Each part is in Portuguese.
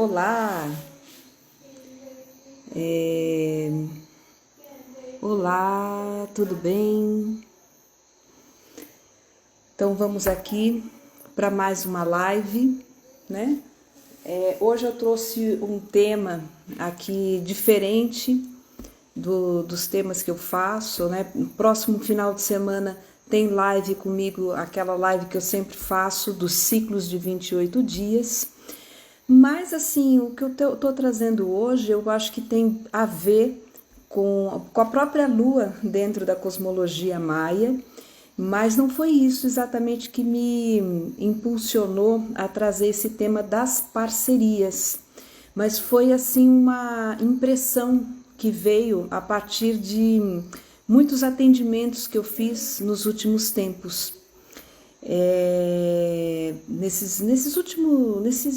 Olá, é, olá, tudo bem? Então vamos aqui para mais uma live, né? Hoje eu trouxe um tema aqui diferente dos temas que eu faço, né? No próximo final de semana tem live comigo, aquela live que eu sempre faço dos ciclos de 28 dias. Mas assim, o que eu tô trazendo hoje, eu acho que tem a ver com a própria Lua dentro da cosmologia maia, mas não foi isso exatamente que me impulsionou a trazer esse tema das parcerias, mas foi assim uma impressão que veio a partir de muitos atendimentos que eu fiz nos últimos tempos. Nesses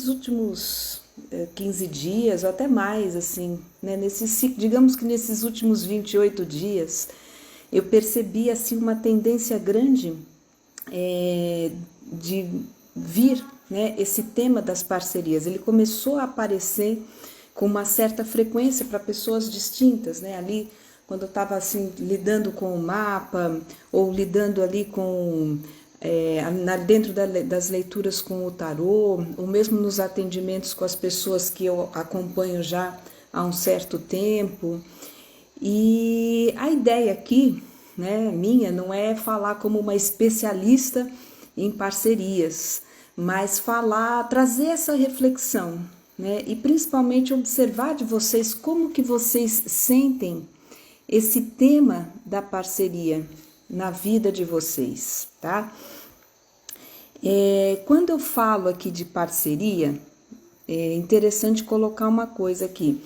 últimos 15 dias, ou até mais, assim, né? Digamos que nesses últimos 28 dias, eu percebi assim, uma tendência grande de vir, né, esse tema das parcerias. Ele começou a aparecer com uma certa frequência para pessoas distintas, né? Ali, quando eu estava assim, lidando com o mapa, ou lidando ali com dentro das leituras com o tarô, ou mesmo nos atendimentos com as pessoas que eu acompanho já há um certo tempo. E a ideia aqui, né, minha, não é falar como uma especialista em parcerias, mas trazer essa reflexão, né, e principalmente observar de vocês como que vocês sentem esse tema da parceria na vida de vocês, tá? Quando eu falo aqui de parceria, é interessante colocar uma coisa aqui,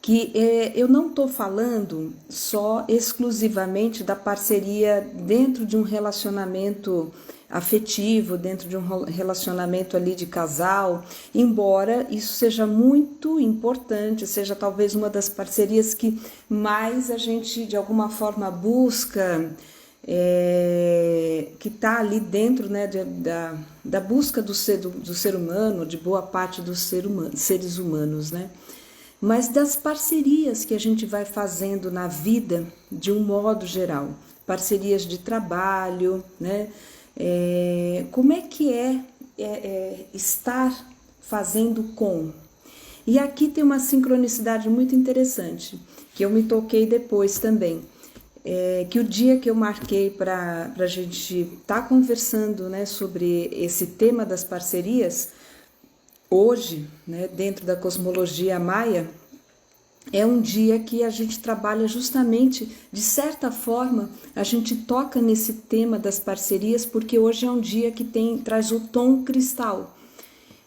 que eu não estou falando só exclusivamente da parceria dentro de um relacionamento afetivo, dentro de um relacionamento ali de casal, embora isso seja muito importante, seja talvez uma das parcerias que mais a gente de alguma forma busca, que está ali dentro, né, da busca do ser humano, de boa parte dos seres humanos, né? Mas das parcerias que a gente vai fazendo na vida de um modo geral, parcerias de trabalho, né? Como é que estar fazendo com? E aqui tem uma sincronicidade muito interessante, que eu me toquei depois também, que o dia que eu marquei para a gente estar conversando, né, sobre esse tema das parcerias, hoje, né, dentro da cosmologia maia, é um dia que a gente trabalha justamente, de certa forma, a gente toca nesse tema das parcerias, porque hoje é um dia que traz o tom cristal.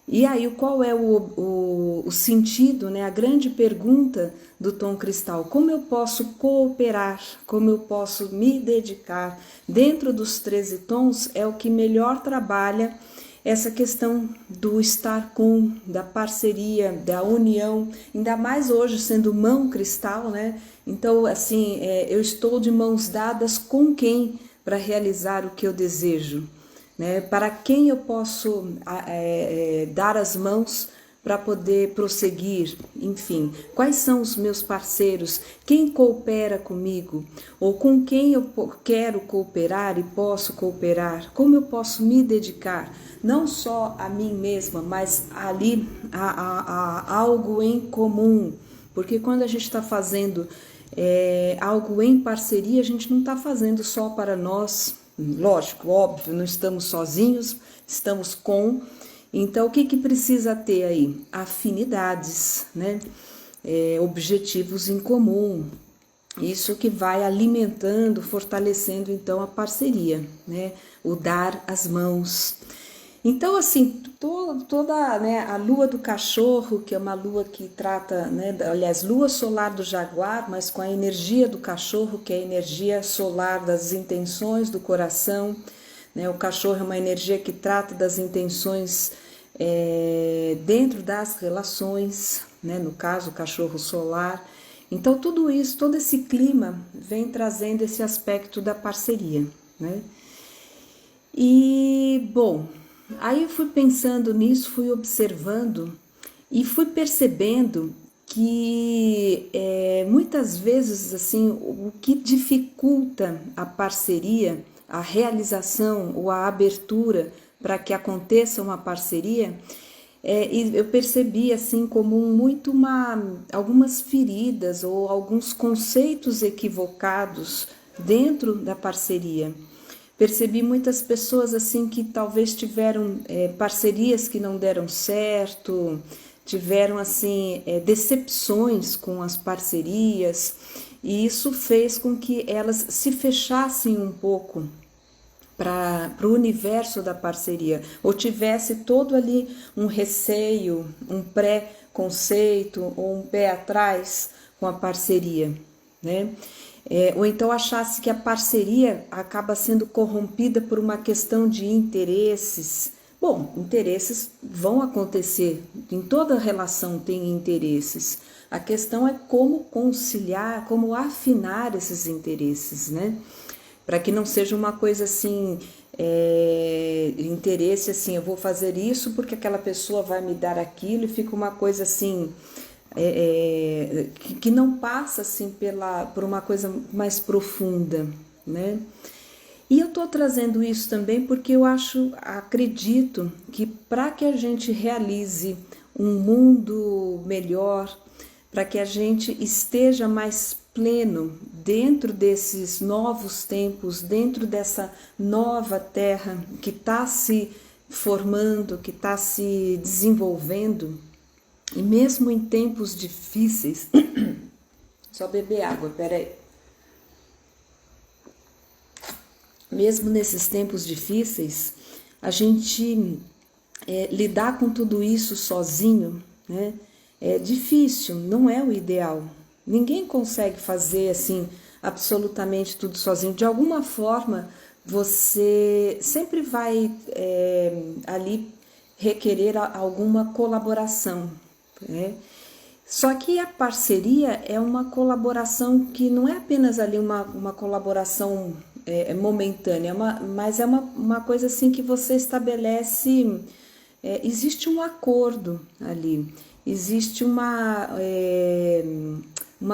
E aí, qual é o sentido, né? A grande pergunta do tom cristal: como eu posso cooperar, como eu posso me dedicar? Dentro dos 13 tons é o que melhor trabalha essa questão do estar com, da parceria, da união, ainda mais hoje sendo mão cristal, né? Então, assim, eu estou de mãos dadas com quem para realizar o que eu desejo? Né? Para quem eu posso dar as mãos para poder prosseguir, enfim, quais são os meus parceiros, quem coopera comigo, ou com quem eu quero cooperar e posso cooperar, como eu posso me dedicar, não só a mim mesma, mas ali a algo em comum, porque quando a gente está fazendo algo em parceria, a gente não está fazendo só para nós. Lógico, óbvio, não estamos sozinhos, estamos com. Então, o que precisa ter aí? Afinidades, né? Objetivos em comum. Isso que vai alimentando, fortalecendo então a parceria, né? O dar as mãos. Então, assim, toda né, a lua do cachorro, que é uma lua que trata, né, aliás, lua solar do jaguar, mas com a energia do cachorro, que é a energia solar das intenções do coração, né? O cachorro é uma energia que trata das intenções dentro das relações, né? No caso, o cachorro solar. Então, tudo isso, todo esse clima vem trazendo esse aspecto da parceria, né? E, bom, aí eu fui pensando nisso, fui observando E fui percebendo que muitas vezes assim o que dificulta a parceria, a realização ou a abertura para que aconteça uma parceria, e eu percebi assim como algumas feridas ou alguns conceitos equivocados dentro da parceria. Percebi muitas pessoas assim que talvez tiveram parcerias que não deram certo, tiveram assim decepções com as parcerias, e isso fez com que elas se fechassem um pouco para o universo da parceria, ou tivesse todo ali um receio, um pré-conceito ou um pé atrás com a parceria, né? Ou então achasse que a parceria acaba sendo corrompida por uma questão de interesses. Bom, interesses vão acontecer, em toda relação tem interesses. A questão é como conciliar, como afinar esses interesses, né? Para que não seja uma coisa assim, interesse assim, eu vou fazer isso porque aquela pessoa vai me dar aquilo, e fica uma coisa assim, que não passa assim por uma coisa mais profunda, né? E eu estou trazendo isso também porque eu acredito que para que a gente realize um mundo melhor, para que a gente esteja mais pleno dentro desses novos tempos, dentro dessa nova terra que está se formando, que está se desenvolvendo, e mesmo em tempos difíceis, só beber água, peraí. Mesmo nesses tempos difíceis, a gente lidar com tudo isso sozinho, né? É difícil, não é o ideal. Ninguém consegue fazer assim absolutamente tudo sozinho. De alguma forma, você sempre vai ali requerer alguma colaboração, né? Só que a parceria é uma colaboração que não é apenas ali uma colaboração momentânea, mas é uma coisa assim que você estabelece, existe um acordo ali, existe uma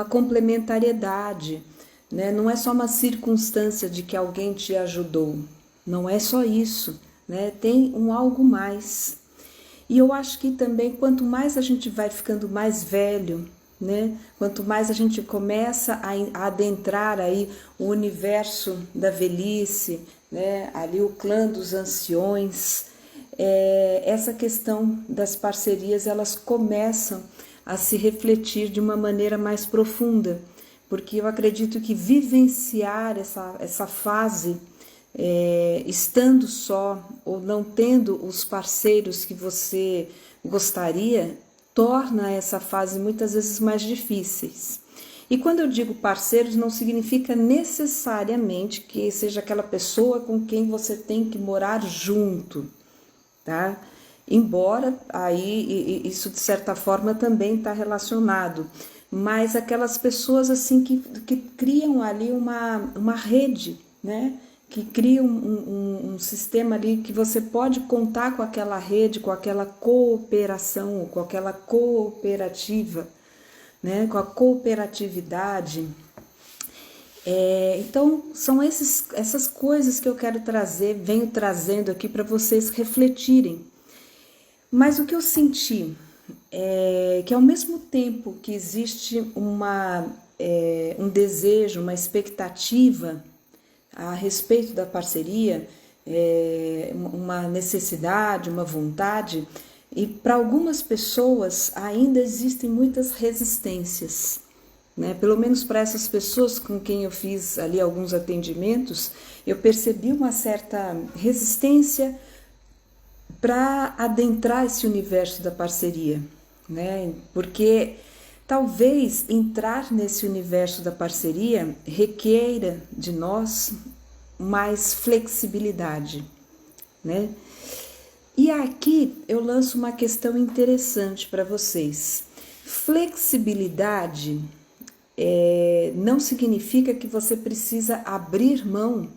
complementariedade, né? Não é só uma circunstância de que alguém te ajudou, não é só isso, né? Tem um algo mais. E eu acho que também quanto mais a gente vai ficando mais velho, né? Quanto mais a gente começa a adentrar aí o universo da velhice, né? Ali o clã dos anciões, essa questão das parcerias, elas começam a se refletir de uma maneira mais profunda, porque eu acredito que vivenciar essa fase, estando só ou não tendo os parceiros que você gostaria, torna essa fase muitas vezes mais difíceis. E quando eu digo parceiros, não significa necessariamente que seja aquela pessoa com quem você tem que morar junto, tá? Embora aí isso de certa forma também está relacionado, mas aquelas pessoas assim que criam ali uma rede, né? Que cria um sistema ali que você pode contar com aquela rede, com aquela cooperação, com aquela cooperativa, né? Com a cooperatividade. Então, são essas coisas que eu quero trazer, venho trazendo aqui para vocês refletirem. Mas o que eu senti é que ao mesmo tempo que existe um desejo, uma expectativa a respeito da parceria, uma necessidade, uma vontade, e para algumas pessoas ainda existem muitas resistências, né? Pelo menos para essas pessoas com quem eu fiz ali alguns atendimentos, eu percebi uma certa resistência para adentrar esse universo da parceria, né? Porque talvez entrar nesse universo da parceria requeira de nós mais flexibilidade, né? E aqui eu lanço uma questão interessante para vocês. Flexibilidade não significa que você precisa abrir mão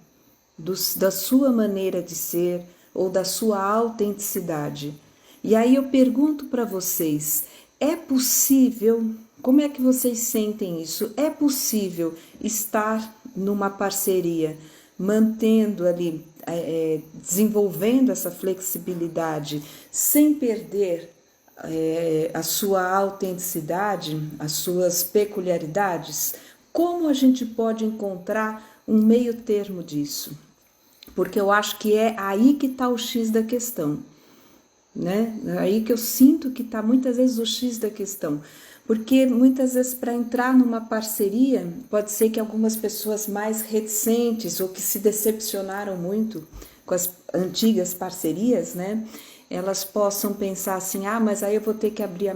da sua maneira de ser ou da sua autenticidade. E aí eu pergunto para vocês, é possível, como é que vocês sentem isso? É possível estar numa parceria, mantendo ali, desenvolvendo essa flexibilidade, sem perder a sua autenticidade, as suas peculiaridades? Como a gente pode encontrar um meio termo disso? Porque eu acho que é aí que está o X da questão, né? É aí que eu sinto que está muitas vezes o X da questão. Porque muitas vezes para entrar numa parceria, pode ser que algumas pessoas mais reticentes ou que se decepcionaram muito com as antigas parcerias, né? Elas possam pensar assim, ah, mas aí eu vou ter que abrir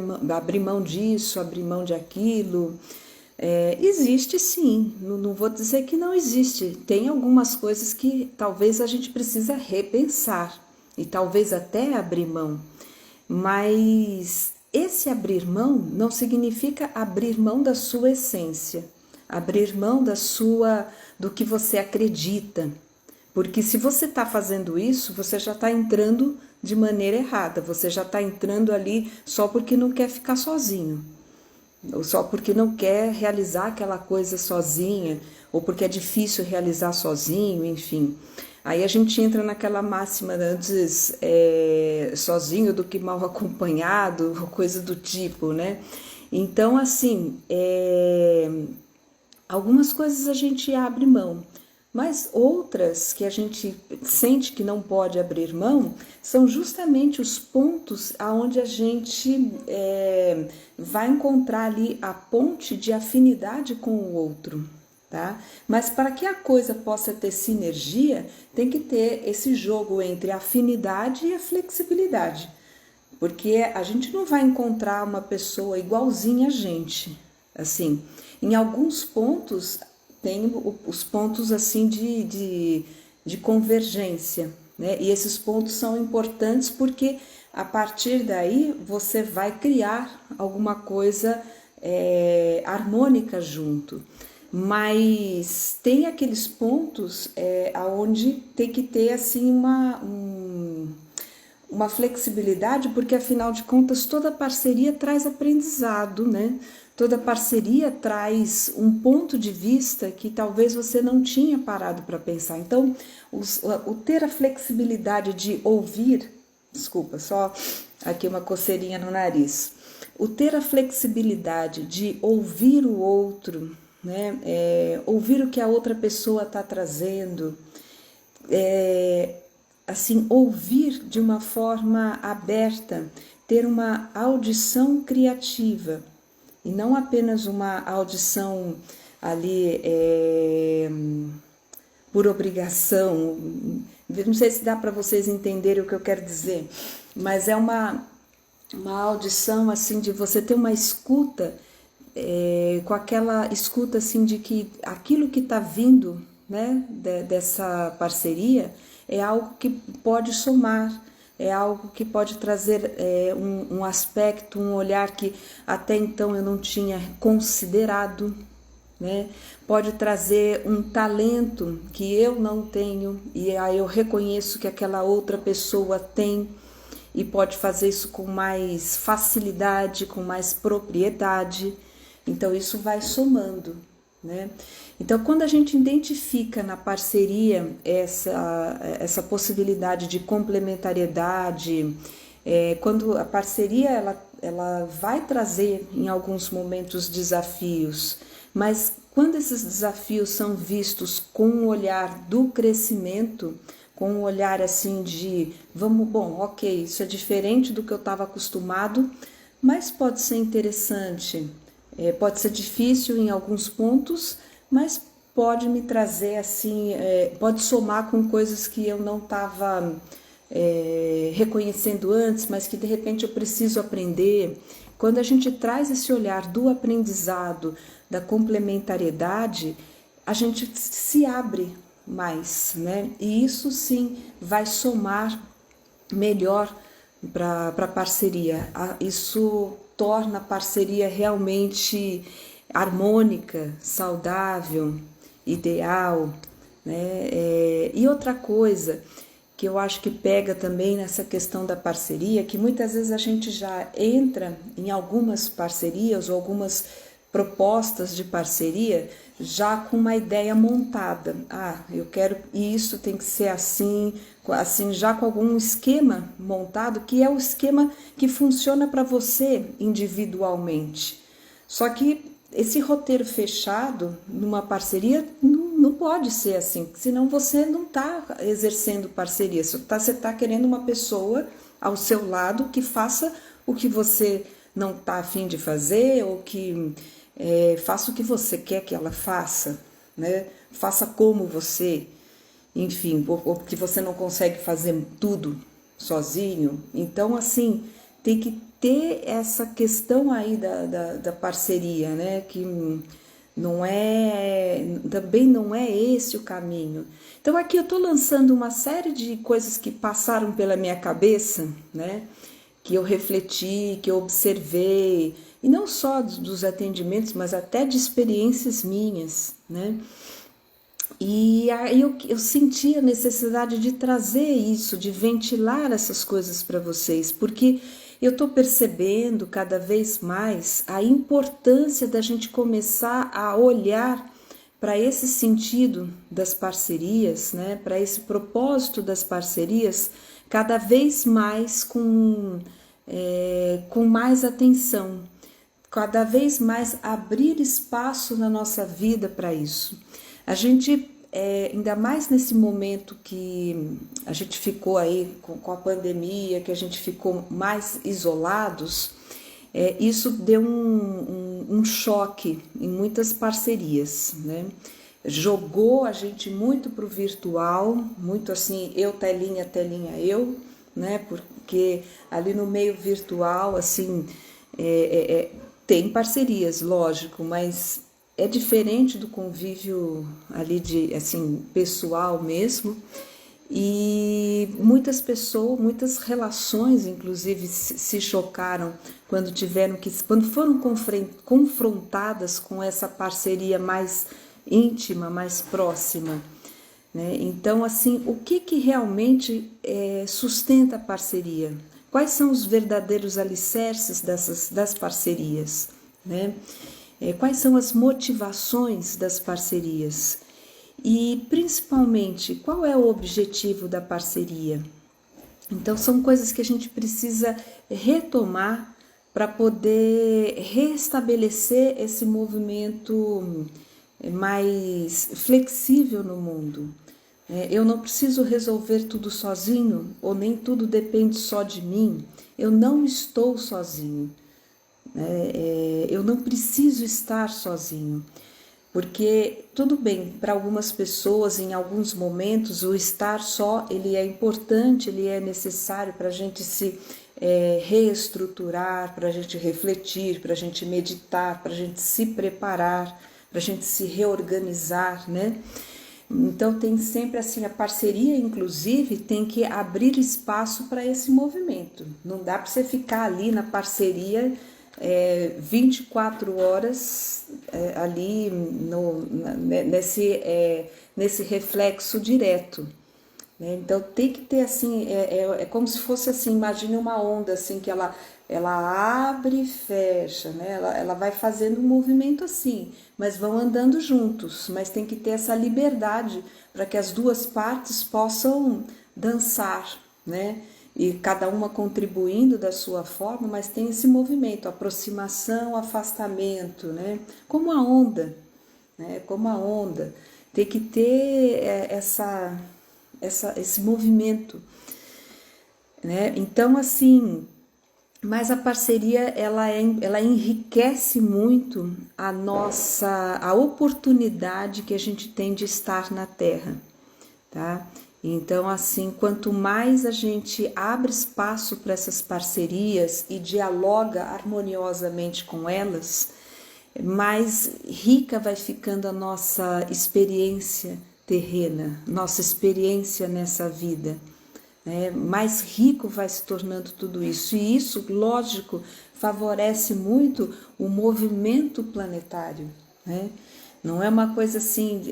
mão disso, abrir mão de aquilo. Existe sim, não vou dizer que não existe. Tem algumas coisas que talvez a gente precisa repensar e talvez até abrir mão. Mas esse abrir mão não significa abrir mão da sua essência, abrir mão do que você acredita. Porque se você está fazendo isso, você já está entrando de maneira errada, você já está entrando ali só porque não quer ficar sozinho, ou só porque não quer realizar aquela coisa sozinha, ou porque é difícil realizar sozinho, enfim. Aí a gente entra naquela máxima antes sozinho do que mal acompanhado, coisa do tipo, né? Então, assim, algumas coisas a gente abre mão, mas outras que a gente sente que não pode abrir mão são justamente os pontos aonde a gente vai encontrar ali a ponte de afinidade com o outro, tá? Mas para que a coisa possa ter sinergia, tem que ter esse jogo entre a afinidade e a flexibilidade, porque a gente não vai encontrar uma pessoa igualzinha a gente, assim. Em alguns pontos tem os pontos assim de convergência, né? E esses pontos são importantes porque a partir daí você vai criar alguma coisa harmônica junto. Mas tem aqueles pontos aonde tem que ter assim uma flexibilidade, porque afinal de contas toda parceria traz aprendizado, né? Toda parceria traz um ponto de vista que talvez você não tinha parado para pensar. Então, o ter a flexibilidade de ouvir, desculpa, só aqui uma coceirinha no nariz. O ter a flexibilidade de ouvir o outro, né? Ouvir o que a outra pessoa está trazendo, assim, ouvir de uma forma aberta, ter uma audição criativa e não apenas uma audição ali por obrigação. Não sei se dá para vocês entenderem o que eu quero dizer, mas é uma audição assim de você ter uma escuta, com aquela escuta assim de que aquilo que está vindo, né, dessa parceria é algo que pode somar, é algo que pode trazer um aspecto, um olhar que até então eu não tinha considerado, né? Pode trazer um talento que eu não tenho e aí eu reconheço que aquela outra pessoa tem e pode fazer isso com mais facilidade, com mais propriedade. Então isso vai somando, né? Então, quando a gente identifica na parceria essa possibilidade de complementariedade, quando a parceria ela vai trazer em alguns momentos desafios, mas quando esses desafios são vistos com um olhar do crescimento, com um olhar assim de ok, isso é diferente do que eu estava acostumado, mas pode ser interessante, pode ser difícil em alguns pontos, mas pode me trazer assim, pode somar com coisas que eu não estava reconhecendo antes, mas que de repente eu preciso aprender. Quando a gente traz esse olhar do aprendizado, da complementariedade, a gente se abre mais, né? E isso sim vai somar melhor para a parceria. Isso torna a parceria realmente harmônica, saudável, ideal, né? E outra coisa, que eu acho que pega também nessa questão da parceria, que muitas vezes a gente já entra em algumas parcerias ou algumas propostas de parceria já com uma ideia montada. Ah, eu quero isso, tem que ser assim, assim já com algum esquema montado, que é o esquema que funciona para você individualmente. Só que esse roteiro fechado numa parceria não pode ser assim, senão você não está exercendo parceria, você está querendo uma pessoa ao seu lado que faça o que você não está afim de fazer, ou que faça o que você quer que ela faça, né? Faça como você, enfim, ou que você não consegue fazer tudo sozinho. Então, assim, tem que ter essa questão aí da parceria, né? Que também não é esse o caminho. Então aqui eu estou lançando uma série de coisas que passaram pela minha cabeça, né? Que eu refleti, que eu observei, e não só dos atendimentos, mas até de experiências minhas, né? E aí eu senti a necessidade de trazer isso, de ventilar essas coisas para vocês, porque eu estou percebendo cada vez mais a importância da gente começar a olhar para esse sentido das parcerias, né? Para esse propósito das parcerias, cada vez mais com mais atenção, cada vez mais abrir espaço na nossa vida para isso. A gente, ainda mais nesse momento que a gente ficou aí com a pandemia, que a gente ficou mais isolados, isso deu um choque em muitas parcerias, né? Jogou a gente muito para o virtual, muito assim, eu telinha, telinha eu, né? Porque ali no meio virtual, assim, tem parcerias, lógico, mas é diferente do convívio ali de, assim, pessoal mesmo. E muitas pessoas, muitas relações, inclusive, se chocaram quando foram confrontadas com essa parceria mais íntima, mais próxima, né? Então, assim, o que realmente sustenta a parceria? Quais são os verdadeiros alicerces das parcerias, né? Quais são as motivações das parcerias? E, principalmente, qual é o objetivo da parceria? Então, são coisas que a gente precisa retomar para poder restabelecer esse movimento mais flexível no mundo. Eu não preciso resolver tudo sozinho, ou nem tudo depende só de mim. Eu não estou sozinho. Eu não preciso estar sozinho. Porque tudo bem, para algumas pessoas, em alguns momentos, o estar só, ele é importante, ele é necessário para a gente se reestruturar, para a gente refletir, para a gente meditar, para a gente se preparar, para a gente se reorganizar, né? Então tem sempre assim, a parceria, inclusive, tem que abrir espaço para esse movimento. Não dá para você ficar ali na parceria 24 horas ali nesse reflexo direto, né? Então tem que ter assim, é como se fosse assim, imagine uma onda assim que ela abre e fecha, né? Ela vai fazendo um movimento assim, mas vão andando juntos, mas tem que ter essa liberdade para que as duas partes possam dançar, né? E cada uma contribuindo da sua forma, mas tem esse movimento, aproximação, afastamento, né? Como a onda, né? Como a onda. Tem que ter esse movimento, né? Então, assim, mas a parceria, ela enriquece muito a oportunidade que a gente tem de estar na Terra, tá? Então, assim, quanto mais a gente abre espaço para essas parcerias e dialoga harmoniosamente com elas, mais rica vai ficando a nossa experiência terrena, nossa experiência nessa vida, né? Mais rico vai se tornando tudo isso. E isso, lógico, favorece muito o movimento planetário, né? Não é uma coisa assim,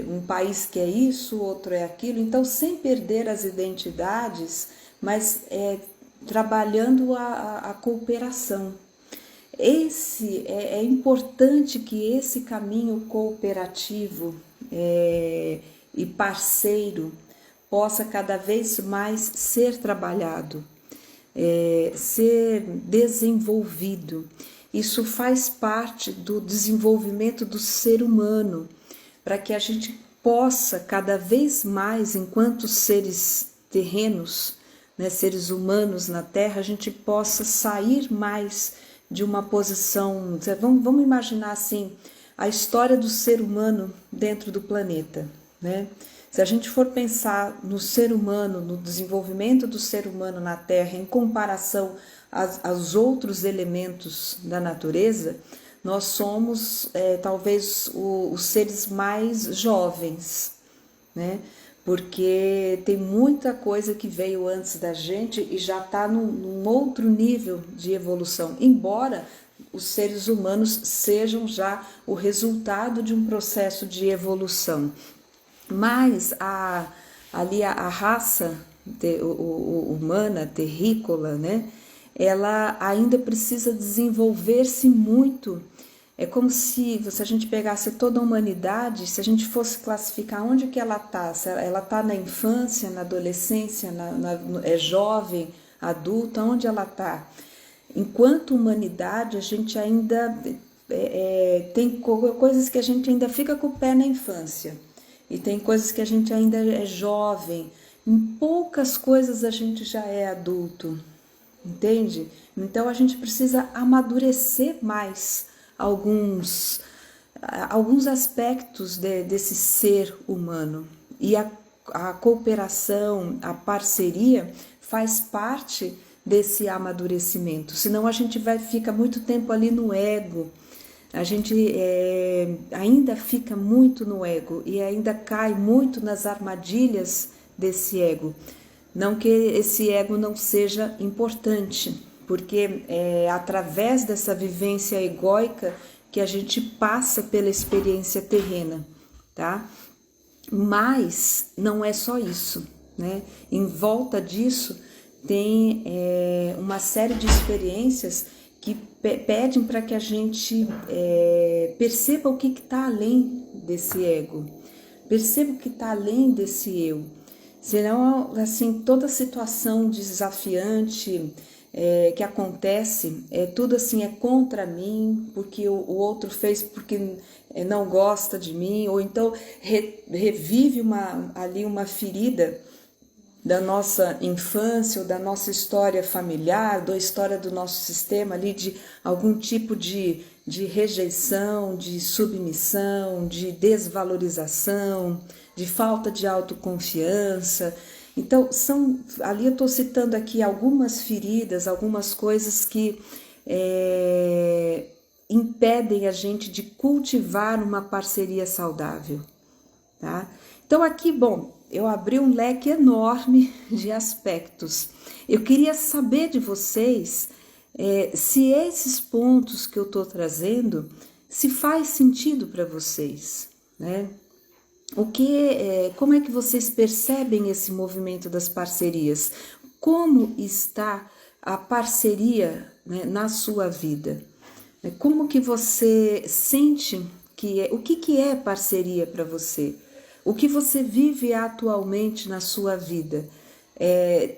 um país que é isso, outro é aquilo. Então, sem perder as identidades, mas trabalhando a cooperação. É importante que esse caminho cooperativo e parceiro possa cada vez mais ser trabalhado, ser desenvolvido. Isso faz parte do desenvolvimento do ser humano, para que a gente possa cada vez mais, enquanto seres terrenos, né, seres humanos na Terra, a gente possa sair mais de uma posição. Vamos imaginar assim a história do ser humano dentro do planeta, né? Se a gente for pensar no ser humano, no desenvolvimento do ser humano na Terra em comparação aos outros elementos da natureza, nós somos talvez os seres mais jovens, né? Porque tem muita coisa que veio antes da gente e já está num outro nível de evolução, embora os seres humanos sejam já o resultado de um processo de evolução. Mas ali a raça humana, terrícola, né? Ela ainda precisa desenvolver-se muito. É como se a gente pegasse toda a humanidade, se a gente fosse classificar onde que ela está, se ela está na infância, na adolescência, é jovem, adulta, onde ela está. Enquanto humanidade, a gente ainda tem coisas que a gente ainda fica com o pé na infância e tem coisas que a gente ainda é jovem. Em poucas coisas a gente já é adulto, entende? Então a gente precisa amadurecer mais alguns aspectos desse ser humano. E a cooperação, a parceria faz parte desse amadurecimento. Senão a gente fica muito tempo ali no ego. A gente ainda fica muito no ego e ainda cai muito nas armadilhas desse ego. Não que esse ego não seja importante, porque é através dessa vivência egóica que a gente passa pela experiência terrena, tá? Mas não é só isso, né? Em volta disso tem uma série de experiências que pedem para que a gente perceba o que está além desse ego, perceba o que está além desse eu. Senão, assim, toda situação desafiante que acontece, tudo assim é contra mim, porque o outro fez porque não gosta de mim, ou então revive ali uma ferida da nossa infância ou da nossa história familiar, da história do nosso sistema ali, de algum tipo de rejeição, de submissão, de desvalorização, de falta de autoconfiança. Então, ali eu estou citando aqui algumas feridas, algumas coisas que impedem a gente de cultivar uma parceria saudável, tá? Então aqui, bom, eu abri um leque enorme de aspectos. Eu queria saber de vocês se esses pontos que eu estou trazendo, se faz sentido para vocês, né? Como é que vocês percebem esse movimento das parcerias? Como está a parceria, né, na sua vida? Como que você sente o que é parceria para você? O que você vive atualmente na sua vida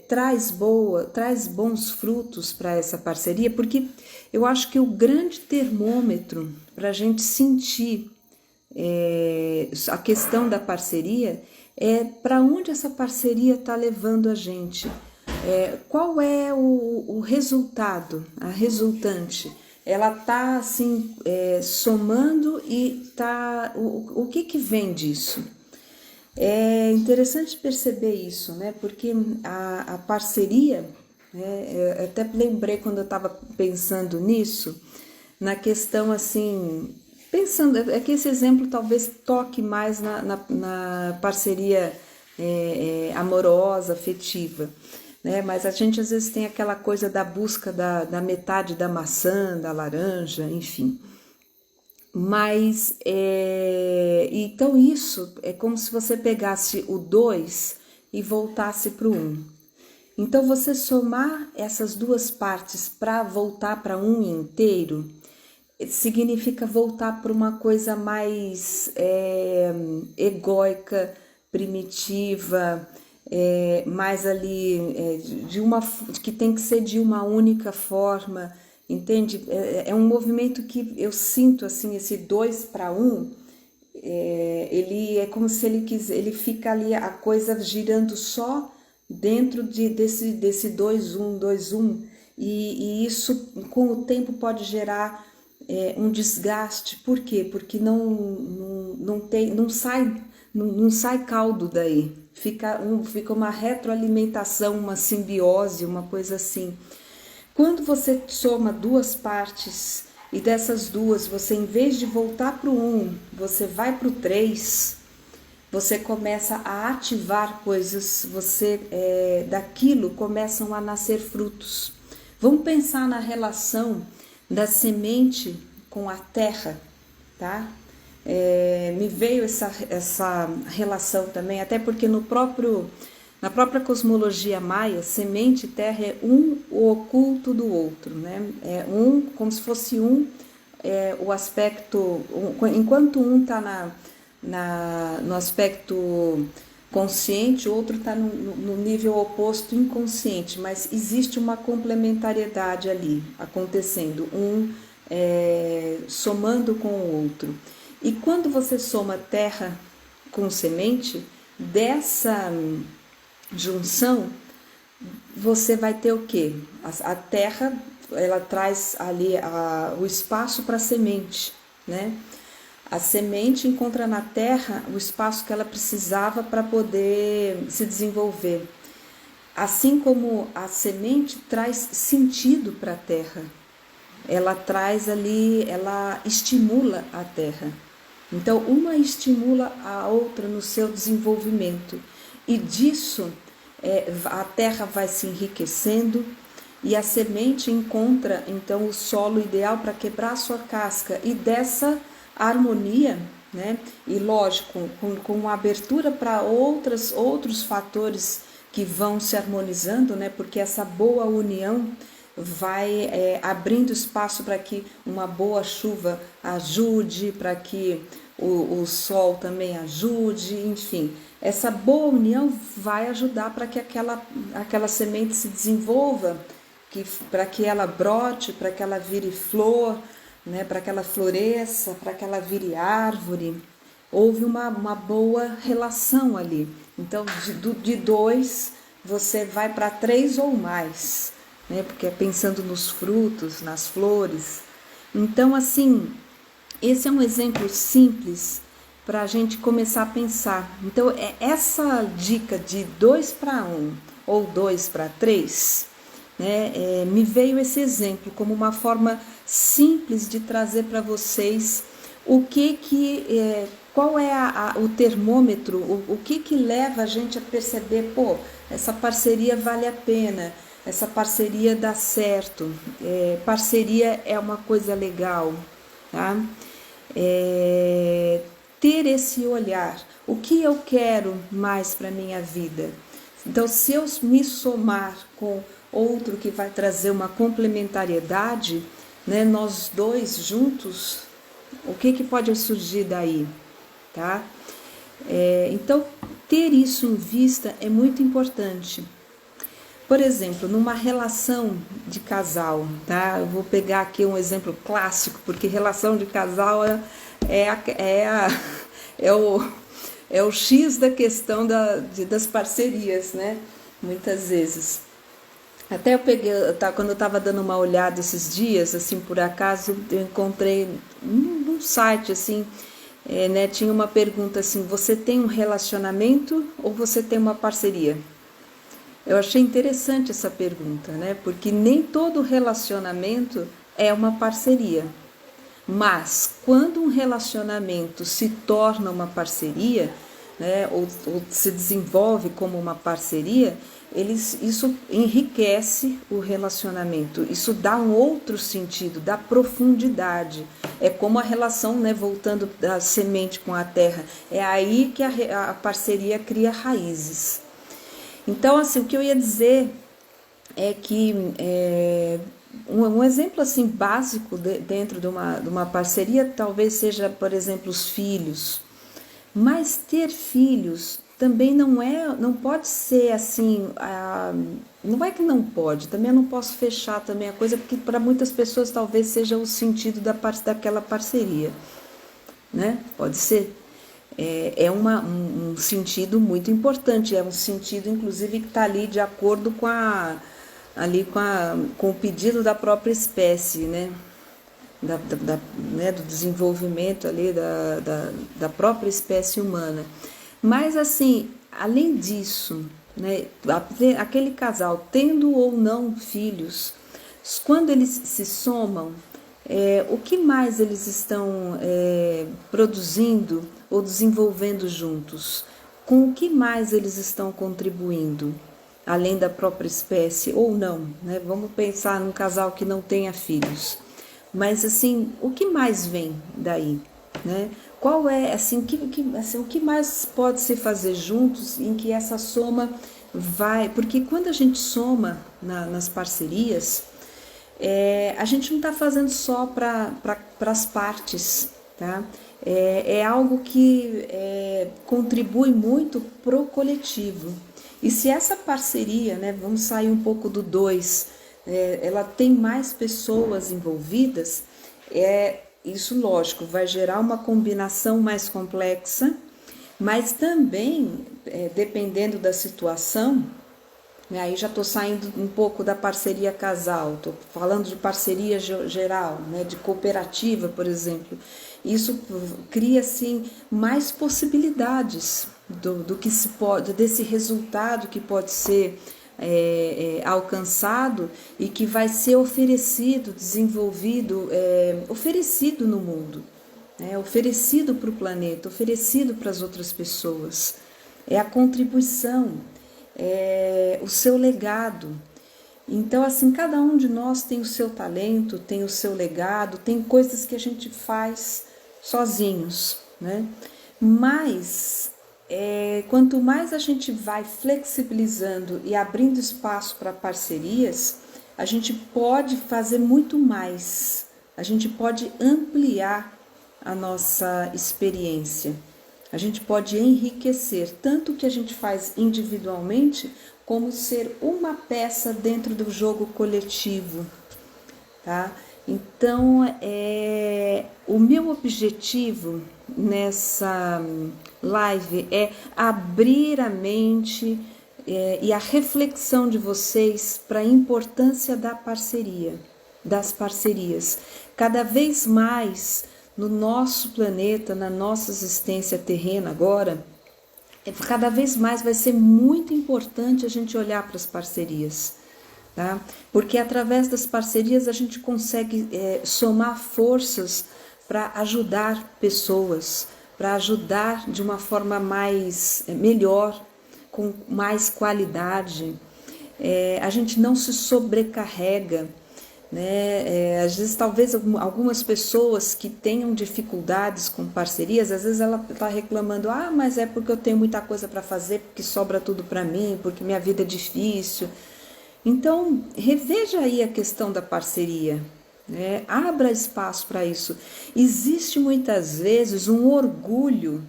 traz bons frutos para essa parceria? Porque eu acho que o grande termômetro para a gente sentir a questão da parceria é para onde essa parceria está levando a gente. Qual é o resultado, a resultante? Ela está assim, somando e tá. O que vem disso? É interessante perceber isso, né? Porque a parceria, né? Eu até lembrei quando eu estava pensando nisso, na questão assim, pensando, é que esse exemplo talvez toque mais na parceria amorosa, afetiva, né? Mas a gente às vezes tem aquela coisa da busca da metade da maçã, da laranja, enfim. Mas, então isso é como se você pegasse o 2 e voltasse para o 1. Então, você somar essas duas partes para voltar para um inteiro, significa voltar para uma coisa mais egóica, primitiva, mais ali, que tem que ser de uma única forma, entende? É um movimento que eu sinto assim, esse 2 para 1, ele é como se ele fica ali, a coisa girando só dentro desse 2-1, 2-1, e isso com o tempo pode gerar um desgaste. Por quê? Porque não sai caldo daí, fica uma retroalimentação, uma simbiose, uma coisa assim. Quando você soma duas partes e dessas duas, você, em vez de voltar para o 1, você vai para o 3, você começa a ativar coisas, daquilo começam a nascer frutos. Vamos pensar na relação da semente com a terra, tá? Me veio essa relação também, até porque na própria cosmologia maia, semente e terra é um o oculto do outro, né? É como se fosse o aspecto, enquanto um está no aspecto consciente, o outro está no nível oposto, inconsciente, mas existe uma complementariedade ali acontecendo, somando com o outro. E quando você soma terra com semente, dessa junção, você vai ter o quê? A terra, ela traz ali o espaço para a semente, né? A semente encontra na terra o espaço que ela precisava para poder se desenvolver. Assim como a semente traz sentido para a terra, ela traz ali, ela estimula a terra. Então, uma estimula a outra no seu desenvolvimento, e disso a terra vai se enriquecendo e a semente encontra então o solo ideal para quebrar a sua casca, e dessa harmonia, né? E lógico, com abertura para outros fatores que vão se harmonizando, né? Porque essa boa união vai abrindo espaço para que uma boa chuva ajude, para que o sol também ajude, enfim. Essa boa união vai ajudar para que aquela semente se desenvolva, para que ela brote, para que ela vire flor, né, para que ela floresça, para que ela vire árvore. Houve uma boa relação ali. Então, de 2, você vai para 3 ou mais, né, porque é pensando nos frutos, nas flores. Então, assim, esse é um exemplo simples para a gente começar a pensar. Então, essa dica de 2 para 1 ou 2 para 3, né, me veio esse exemplo como uma forma simples de trazer para vocês qual é o termômetro, o que leva a gente a perceber, essa parceria vale a pena, essa parceria dá certo, parceria é uma coisa legal, tá? Ter esse olhar, o que eu quero mais para a minha vida. Então, se eu me somar com outro que vai trazer uma complementariedade, né, nós dois juntos, o que pode surgir daí, tá? Então, ter isso em vista é muito importante. Por exemplo, numa relação de casal, tá? Eu vou pegar aqui um exemplo clássico, porque relação de casal é o X da questão das parcerias, né? Muitas vezes. Até eu peguei, quando eu estava dando uma olhada esses dias, assim, por acaso, eu encontrei num site, assim, né, tinha uma pergunta assim: você tem um relacionamento ou você tem uma parceria? Eu achei interessante essa pergunta, né? Porque nem todo relacionamento é uma parceria. Mas quando um relacionamento se torna uma parceria, né, ou se desenvolve como uma parceria, isso enriquece o relacionamento, isso dá um outro sentido, dá profundidade. É como a relação, né, voltando da semente com a terra, é aí que a parceria cria raízes. Então, assim, o que eu ia dizer é que um exemplo assim básico dentro de uma parceria talvez seja, por exemplo, os filhos. Mas ter filhos também não pode ser assim, não é que não pode, também eu não posso fechar também a coisa, porque para muitas pessoas talvez seja o sentido daquela parceria, né? Pode ser. Um sentido muito importante, é um sentido inclusive que está ali de acordo com o pedido da própria espécie, né? Né, do desenvolvimento ali da própria espécie humana. Mas assim, além disso, né, aquele casal tendo ou não filhos, quando eles se somam, o que mais eles estão produzindo ou desenvolvendo juntos? Com o que mais eles estão contribuindo? Além da própria espécie ou não, né? Vamos pensar num casal que não tenha filhos. Mas assim, o que mais vem daí, né? Qual é assim, o que mais pode se fazer juntos em que essa soma vai? Porque quando a gente soma nas parcerias, a gente não está fazendo só para as partes, tá? É algo que contribui muito pro coletivo. E se essa parceria, né, vamos sair um pouco do dois, ela tem mais pessoas envolvidas, isso lógico, vai gerar uma combinação mais complexa, mas também, dependendo da situação, né, aí já estou saindo um pouco da parceria casal, estou falando de parceria geral, né, de cooperativa, por exemplo. Isso cria assim mais possibilidades do que se pode, desse resultado que pode ser alcançado e que vai ser oferecido, desenvolvido, oferecido no mundo, né, oferecido para o planeta, oferecido para as outras pessoas. É a contribuição, o seu legado. Então, assim, cada um de nós tem o seu talento, tem o seu legado, tem coisas que a gente faz sozinhos, né? Mas quanto mais a gente vai flexibilizando e abrindo espaço para parcerias, a gente pode fazer muito mais, a gente pode ampliar a nossa experiência, a gente pode enriquecer tanto o que a gente faz individualmente, como ser uma peça dentro do jogo coletivo, tá? Então, o meu objetivo nessa live é abrir a mente e a reflexão de vocês para a importância da parceria, das parcerias. Cada vez mais no nosso planeta, na nossa existência terrena agora, cada vez mais vai ser muito importante a gente olhar para as parcerias, tá? Porque através das parcerias a gente consegue somar forças para ajudar pessoas, para ajudar de uma forma melhor, com mais qualidade. A gente não se sobrecarrega, né? Às vezes talvez algumas pessoas que tenham dificuldades com parcerias, às vezes ela está reclamando, mas é porque eu tenho muita coisa para fazer, porque sobra tudo para mim, porque minha vida é difícil. Então reveja aí a questão da parceria, né? Abra espaço para isso. Existe muitas vezes um orgulho,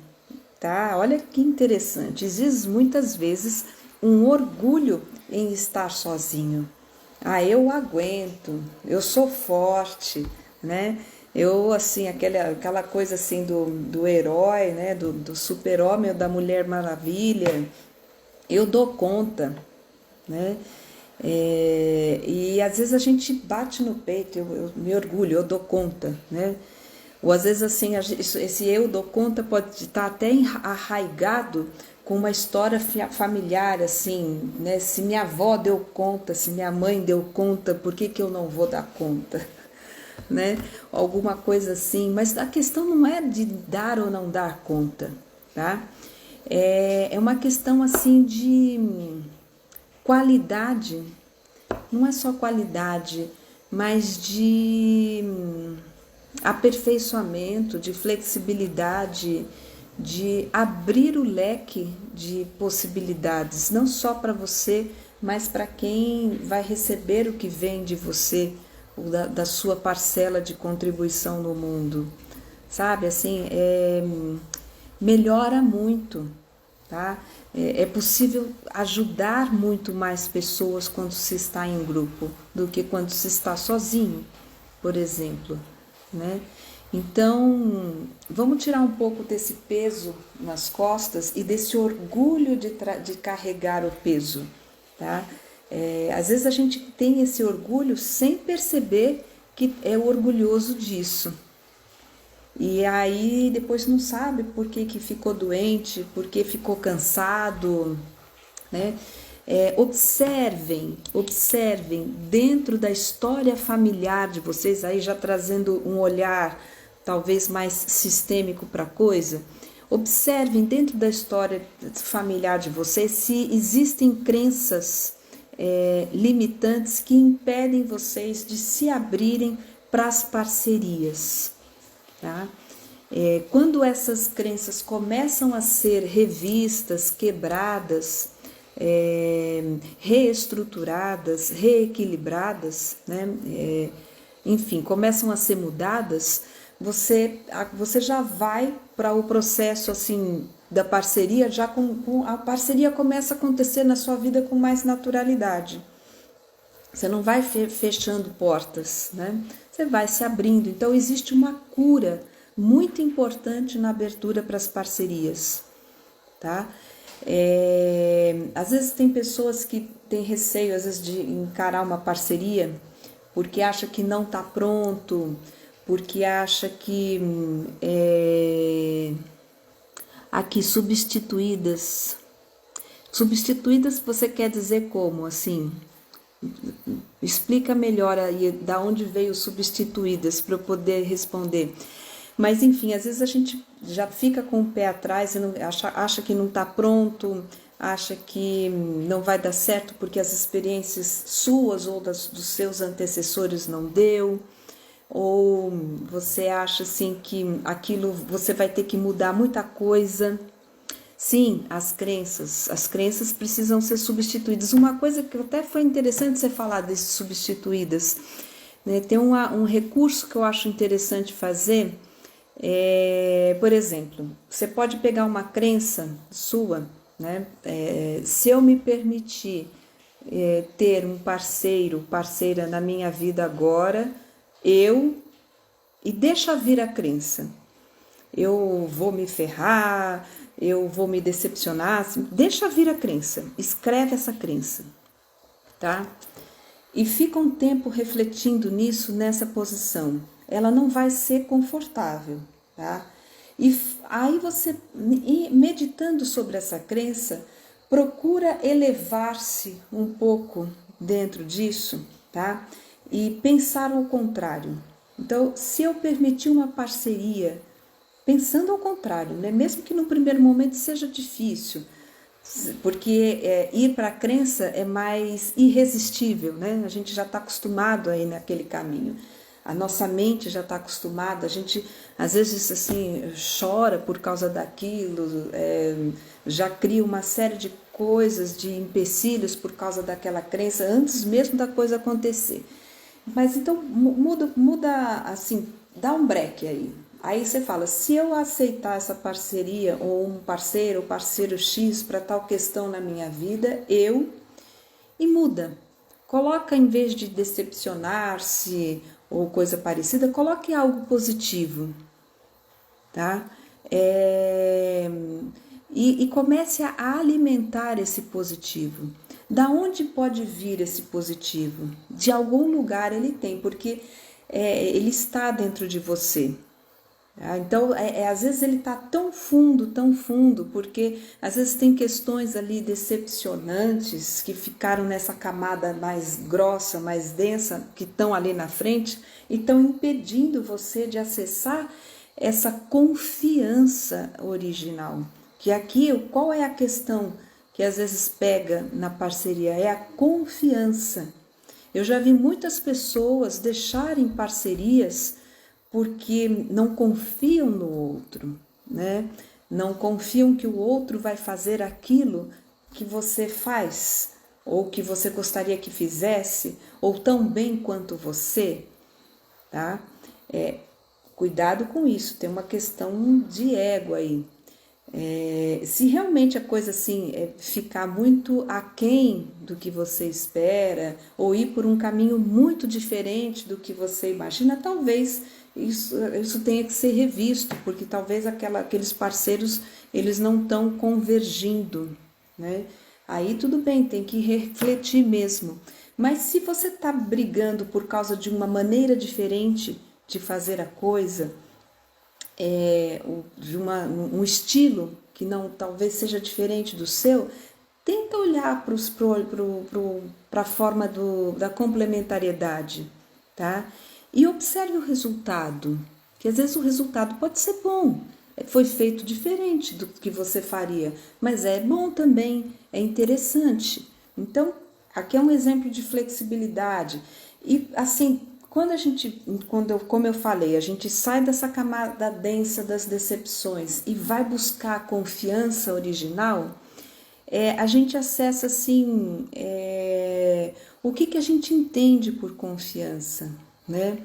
tá? Olha que interessante, existe muitas vezes um orgulho em estar sozinho. Eu aguento, eu sou forte, né? Eu, assim, aquela coisa assim do herói, né? Do super-homem ou da Mulher Maravilha, eu dou conta, né? E às vezes a gente bate no peito, eu me orgulho, eu dou conta, né? Ou às vezes assim, esse eu dou conta pode estar até arraigado com uma história familiar, assim, né? Se minha avó deu conta, se minha mãe deu conta, por que eu não vou dar conta? Né? Alguma coisa assim, mas a questão não é de dar ou não dar conta, tá? É uma questão assim de qualidade, não é só qualidade, mas de aperfeiçoamento, de flexibilidade, de abrir o leque de possibilidades, não só para você, mas para quem vai receber o que vem de você, da sua parcela de contribuição no mundo. Sabe, assim, melhora muito, tá? É possível ajudar muito mais pessoas quando se está em grupo do que quando se está sozinho, por exemplo, né? Então, vamos tirar um pouco desse peso nas costas e desse orgulho de carregar o peso, tá? Às vezes a gente tem esse orgulho sem perceber que é orgulhoso disso. E aí depois não sabe por que ficou doente, por que ficou cansado, né? Observem dentro da história familiar de vocês, aí já trazendo um olhar talvez mais sistêmico para a coisa. Observem dentro da história familiar de vocês se existem crenças limitantes que impedem vocês de se abrirem para as parcerias. Tá? Quando essas crenças começam a ser revistas, quebradas, reestruturadas, reequilibradas, né? Enfim, começam a ser mudadas, você já vai para o processo assim da parceria, já a parceria começa a acontecer na sua vida com mais naturalidade. Você não vai fechando portas, né? Você vai se abrindo. Então, existe uma cura muito importante na abertura para as parcerias, tá? Às vezes tem pessoas que têm receio, às vezes, de encarar uma parceria porque acha que não está pronto, porque acha que aqui substituídas você quer dizer como, assim? Explica melhor aí da onde veio substituídas para eu poder responder. Mas enfim, às vezes a gente já fica com o pé atrás e acha que não está pronto, acha que não vai dar certo porque as experiências suas ou dos seus antecessores não deu, ou você acha assim que aquilo você vai ter que mudar muita coisa. Sim, as crenças precisam ser substituídas. Uma coisa que até foi interessante você falar de substituídas, né? Tem um recurso que eu acho interessante fazer, por exemplo, você pode pegar uma crença sua, né? Se eu me permitir ter um parceira na minha vida agora, e deixa vir a crença. Eu vou me ferrar, eu vou me decepcionar, deixa vir a crença, escreve essa crença, tá? E fica um tempo refletindo nisso, nessa posição. Ela não vai ser confortável, tá? E aí você, meditando sobre essa crença, procura elevar-se um pouco dentro disso, tá? E pensar ao contrário. Então, se eu permitir uma parceria, pensando ao contrário, né? Mesmo que no primeiro momento seja difícil, porque ir para a crença é mais irresistível, né? A gente já está acostumado aí naquele caminho. A nossa mente já está acostumada, a gente às vezes assim chora por causa daquilo, já cria uma série de coisas, de empecilhos por causa daquela crença, antes mesmo da coisa acontecer. Mas então muda assim, dá um break aí. Aí você fala, se eu aceitar essa parceria ou um parceiro ou parceiro X para tal questão na minha vida, e muda. Coloca, em vez de decepcionar-se ou coisa parecida, coloque algo positivo, tá? E comece a alimentar esse positivo. Da onde pode vir esse positivo? De algum lugar ele tem, porque ele está dentro de você. Então, às vezes ele está tão fundo, porque às vezes tem questões ali decepcionantes que ficaram nessa camada mais grossa, mais densa, que estão ali na frente e estão impedindo você de acessar essa confiança original. Que aqui, qual é a questão que às vezes pega na parceria? É a confiança. Eu já vi muitas pessoas deixarem parcerias porque não confiam no outro, né? Não confiam que o outro vai fazer aquilo que você faz, ou que você gostaria que fizesse, ou tão bem quanto você, tá? Cuidado com isso, tem uma questão de ego aí. Se realmente a coisa assim ficar muito aquém do que você espera, ou ir por um caminho muito diferente do que você imagina, talvez isso tenha que ser revisto, porque talvez aqueles parceiros eles não estão convergindo, né? Aí tudo bem, tem que refletir mesmo. Mas se você está brigando por causa de uma maneira diferente de fazer a coisa, de um estilo que não talvez seja diferente do seu, tenta olhar para a forma da complementariedade, tá? E observe o resultado, que às vezes o resultado pode ser bom, foi feito diferente do que você faria, mas é bom também, é interessante. Então, aqui é um exemplo de flexibilidade. E assim, como eu falei, a gente sai dessa camada densa das decepções e vai buscar a confiança original, a gente acessa assim o que a gente entende por confiança, né?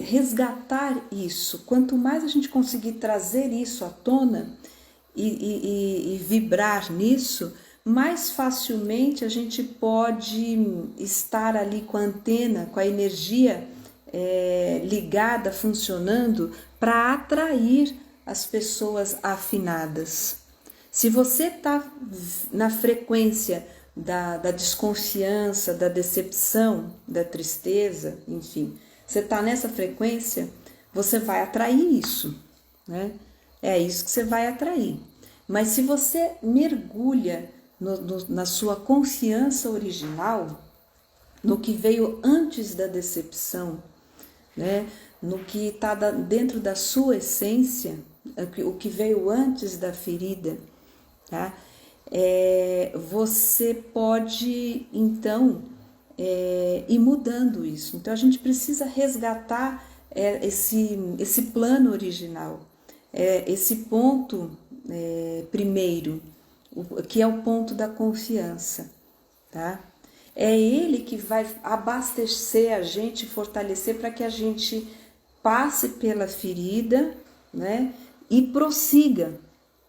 Resgatar isso. Quanto mais a gente conseguir trazer isso à tona e vibrar nisso, mais facilmente a gente pode estar ali com a antena, com a energia ligada, funcionando, para atrair as pessoas afinadas. Se você está na frequência da desconfiança, da decepção, da tristeza, enfim, você está nessa frequência, você vai atrair isso, né? É isso que você vai atrair. Mas se você mergulha na sua confiança original, no que veio antes da decepção, né? No que está dentro da sua essência, o que veio antes da ferida, tá? Você pode então ir mudando isso. Então a gente precisa resgatar esse plano original, esse ponto primeiro, que é o ponto da confiança, tá? É ele que vai abastecer a gente, fortalecer para que a gente passe pela ferida, né? E prossiga,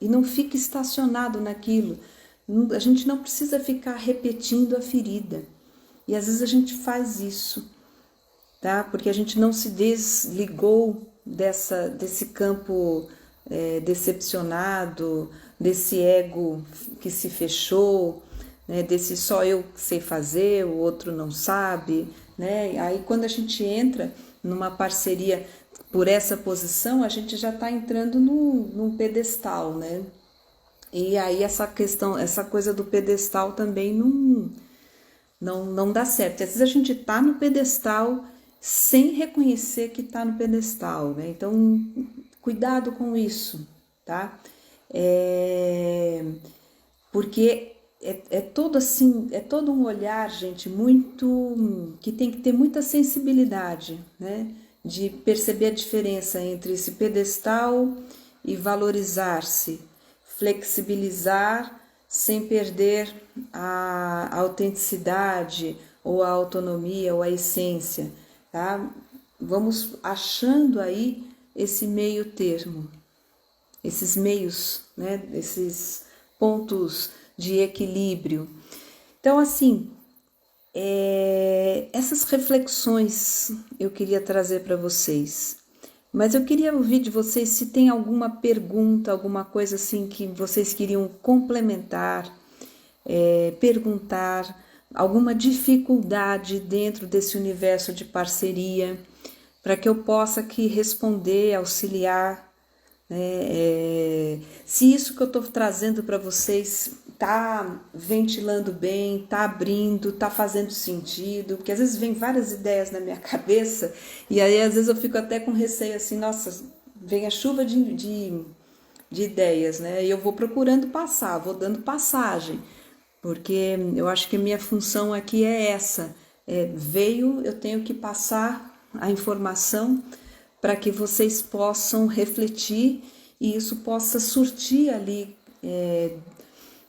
e não fique estacionado naquilo. A gente não precisa ficar repetindo a ferida. E às vezes a gente faz isso, tá? Porque a gente não se desligou desse campo decepcionado, desse ego que se fechou, né? Desse só eu sei fazer, o outro não sabe, né? Aí quando a gente entra numa parceria por essa posição, a gente já está entrando num pedestal, né? E aí essa coisa do pedestal também não dá certo. Às vezes a gente está no pedestal sem reconhecer que está no pedestal, né? Então, cuidado com isso, tá? Porque é todo assim, é todo um olhar, gente, que tem que ter muita sensibilidade, né? De perceber a diferença entre esse pedestal e valorizar-se, flexibilizar sem perder a autenticidade ou a autonomia ou a essência, tá? Vamos achando aí esse meio termo, esses meios, né? Esses pontos de equilíbrio. Então, assim, essas reflexões eu queria trazer para vocês. Mas eu queria ouvir de vocês se tem alguma pergunta, alguma coisa assim que vocês queriam complementar, perguntar, alguma dificuldade dentro desse universo de parceria, para que eu possa aqui responder, auxiliar, né? Se isso que eu estou trazendo para vocês tá ventilando bem, tá abrindo, tá fazendo sentido, porque às vezes vem várias ideias na minha cabeça e aí às vezes eu fico até com receio assim, nossa, vem a chuva de ideias, né? E eu vou procurando passar, vou dando passagem, porque eu acho que a minha função aqui é essa, veio, eu tenho que passar a informação para que vocês possam refletir e isso possa surtir ali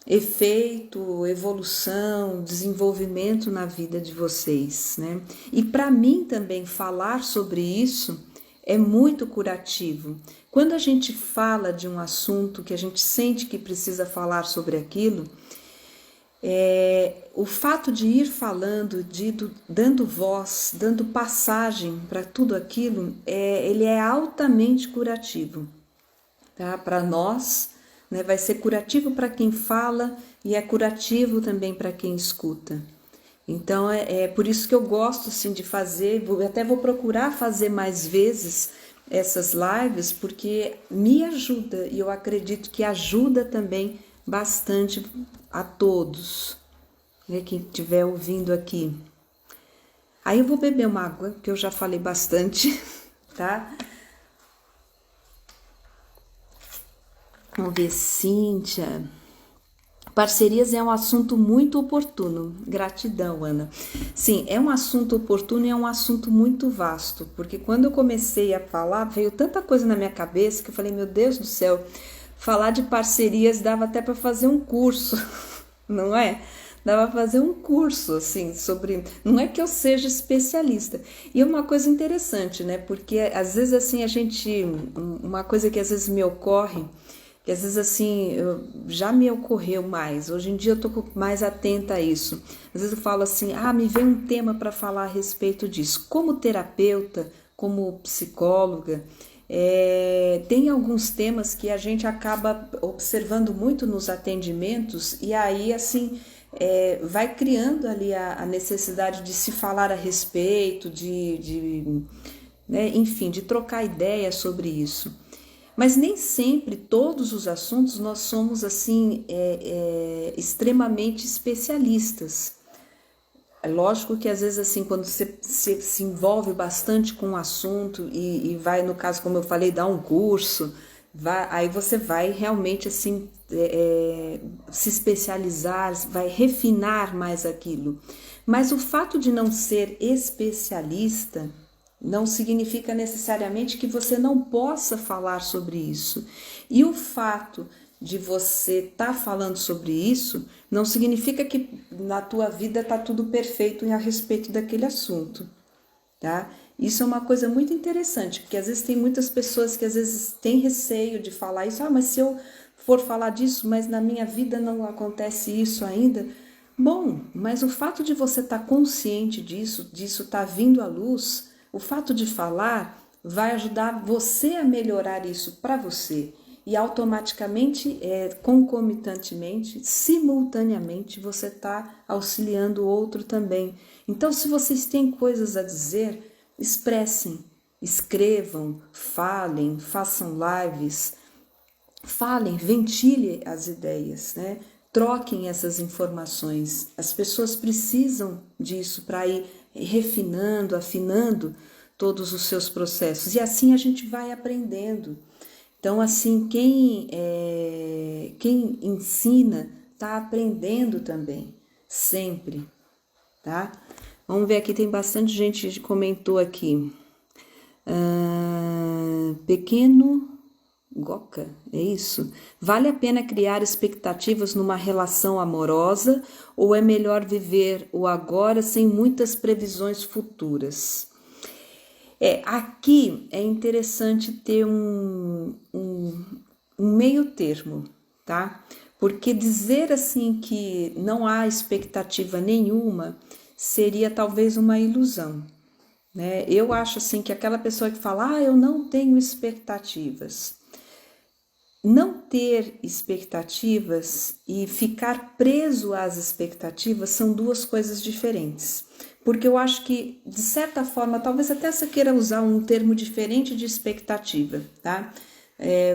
efeito, evolução, desenvolvimento na vida de vocês, né? E para mim também falar sobre isso é muito curativo. Quando a gente fala de um assunto que a gente sente que precisa falar sobre aquilo, o fato de ir falando, dando voz, dando passagem para tudo aquilo, ele é altamente curativo, tá? Para nós, né, vai ser curativo para quem fala e é curativo também para quem escuta. Então é por isso que eu gosto assim de fazer, até vou procurar fazer mais vezes essas lives, porque me ajuda e eu acredito que ajuda também bastante a todos, né, quem estiver ouvindo aqui. Aí eu vou beber uma água, que eu já falei bastante, tá? Vamos ver, Cíntia. Parcerias é um assunto muito oportuno. Gratidão, Ana. Sim, é um assunto oportuno e é um assunto muito vasto, porque quando eu comecei a falar, veio tanta coisa na minha cabeça que eu falei, meu Deus do céu, falar de parcerias dava até para fazer um curso, não é? Dava para fazer um curso, assim, sobre... Não é que eu seja especialista. E é uma coisa interessante, né? Porque às vezes, assim, uma coisa que às vezes me ocorre, que às vezes assim, já me ocorreu mais, hoje em dia eu tô mais atenta a isso. Às vezes eu falo assim, me vem um tema para falar a respeito disso. Como terapeuta, como psicóloga, tem alguns temas que a gente acaba observando muito nos atendimentos e aí assim, vai criando ali a necessidade de se falar a respeito, né, enfim, de trocar ideia sobre isso. Mas nem sempre todos os assuntos nós somos assim extremamente especialistas. É lógico que às vezes assim quando você se envolve bastante com um assunto e vai, no caso como eu falei, dar um curso, aí você vai realmente assim se especializar, vai refinar mais aquilo. Mas o fato de não ser especialista não significa necessariamente que você não possa falar sobre isso. E o fato de você estar falando sobre isso não significa que na tua vida está tudo perfeito a respeito daquele assunto, tá? Isso é uma coisa muito interessante, porque às vezes tem muitas pessoas que às vezes têm receio de falar isso, mas se eu for falar disso, mas na minha vida não acontece isso ainda. Bom, mas o fato de você estar consciente disso estar vindo à luz, o fato de falar vai ajudar você a melhorar isso para você e automaticamente, concomitantemente, simultaneamente, você está auxiliando o outro também. Então, se vocês têm coisas a dizer, expressem, escrevam, falem, façam lives, falem, ventilem as ideias, né? Troquem essas informações. As pessoas precisam disso para ir refinando, afinando todos os seus processos. E assim a gente vai aprendendo. Então, assim, quem ensina está aprendendo também, sempre, tá? Vamos ver aqui, tem bastante gente que comentou aqui. Pequeno Goca, é isso? Vale a pena criar expectativas numa relação amorosa ou é melhor viver o agora sem muitas previsões futuras? Aqui é interessante ter um meio termo, tá? Porque dizer assim que não há expectativa nenhuma seria talvez uma ilusão, né? Eu acho assim que aquela pessoa que fala, eu não tenho expectativas. Não ter expectativas e ficar preso às expectativas são duas coisas diferentes. Porque eu acho que, de certa forma, talvez até você queira usar um termo diferente de expectativa, tá?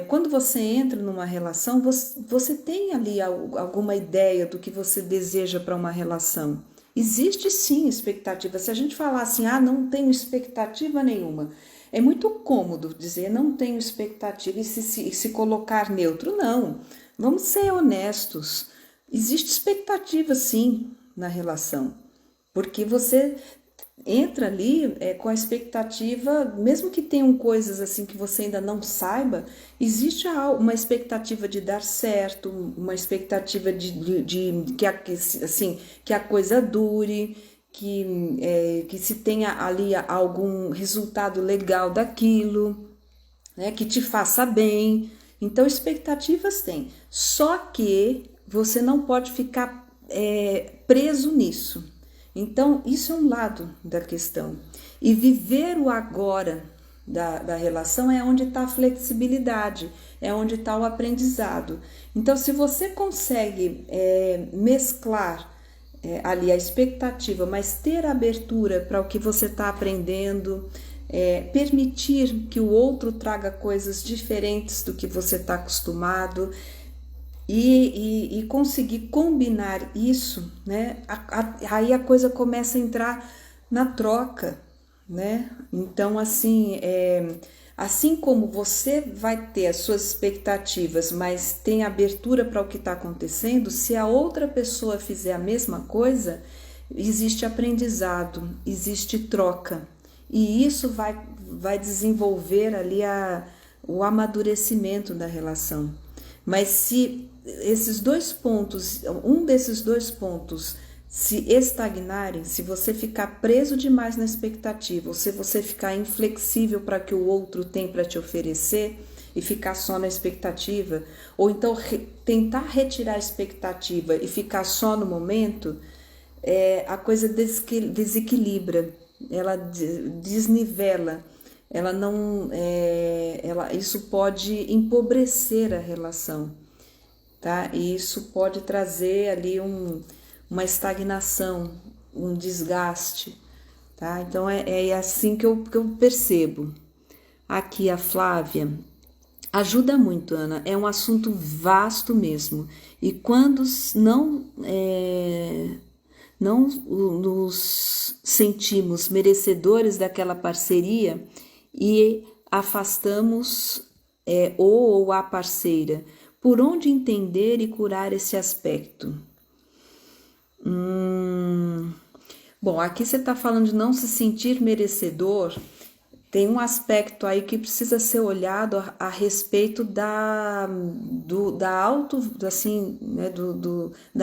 Quando você entra numa relação, você tem ali alguma ideia do que você deseja para uma relação. Existe sim expectativa. Se a gente falar assim, não tenho expectativa nenhuma, é muito cômodo dizer não tenho expectativa e se colocar neutro. Não, vamos ser honestos. Existe expectativa sim na relação, porque você entra ali com a expectativa, mesmo que tenham coisas assim que você ainda não saiba, existe uma expectativa de dar certo, uma expectativa de que, assim, que a coisa dure, que se tenha ali algum resultado legal daquilo, né, que te faça bem. Então, expectativas tem. Só que você não pode ficar preso nisso. Então, isso é um lado da questão. E viver o agora da relação é onde está a flexibilidade, é onde está o aprendizado. Então, se você consegue mesclar ali a expectativa, mas ter abertura para o que você está aprendendo, permitir que o outro traga coisas diferentes do que você está acostumado e conseguir combinar isso, né? Aí a coisa começa a entrar na troca, né? Então, assim, assim como você vai ter as suas expectativas, mas tem abertura para o que está acontecendo, se a outra pessoa fizer a mesma coisa, existe aprendizado, existe troca. E isso vai desenvolver ali o amadurecimento da relação. Mas se esses dois pontos, um desses dois pontos, se estagnarem, se você ficar preso demais na expectativa, ou se você ficar inflexível para que o outro tem para te oferecer e ficar só na expectativa, ou então tentar retirar a expectativa e ficar só no momento, a coisa desequilibra, ela desnivela, ela não, isso pode empobrecer a relação, tá? E isso pode trazer ali uma estagnação, um desgaste, tá? Então é assim que eu percebo. Aqui a Flávia ajuda muito, Ana. É um assunto vasto mesmo. E quando não nos sentimos merecedores daquela parceria e afastamos ou a parceira, por onde entender e curar esse aspecto? Bom, aqui você está falando de não se sentir merecedor. Tem um aspecto aí que precisa ser olhado a respeito da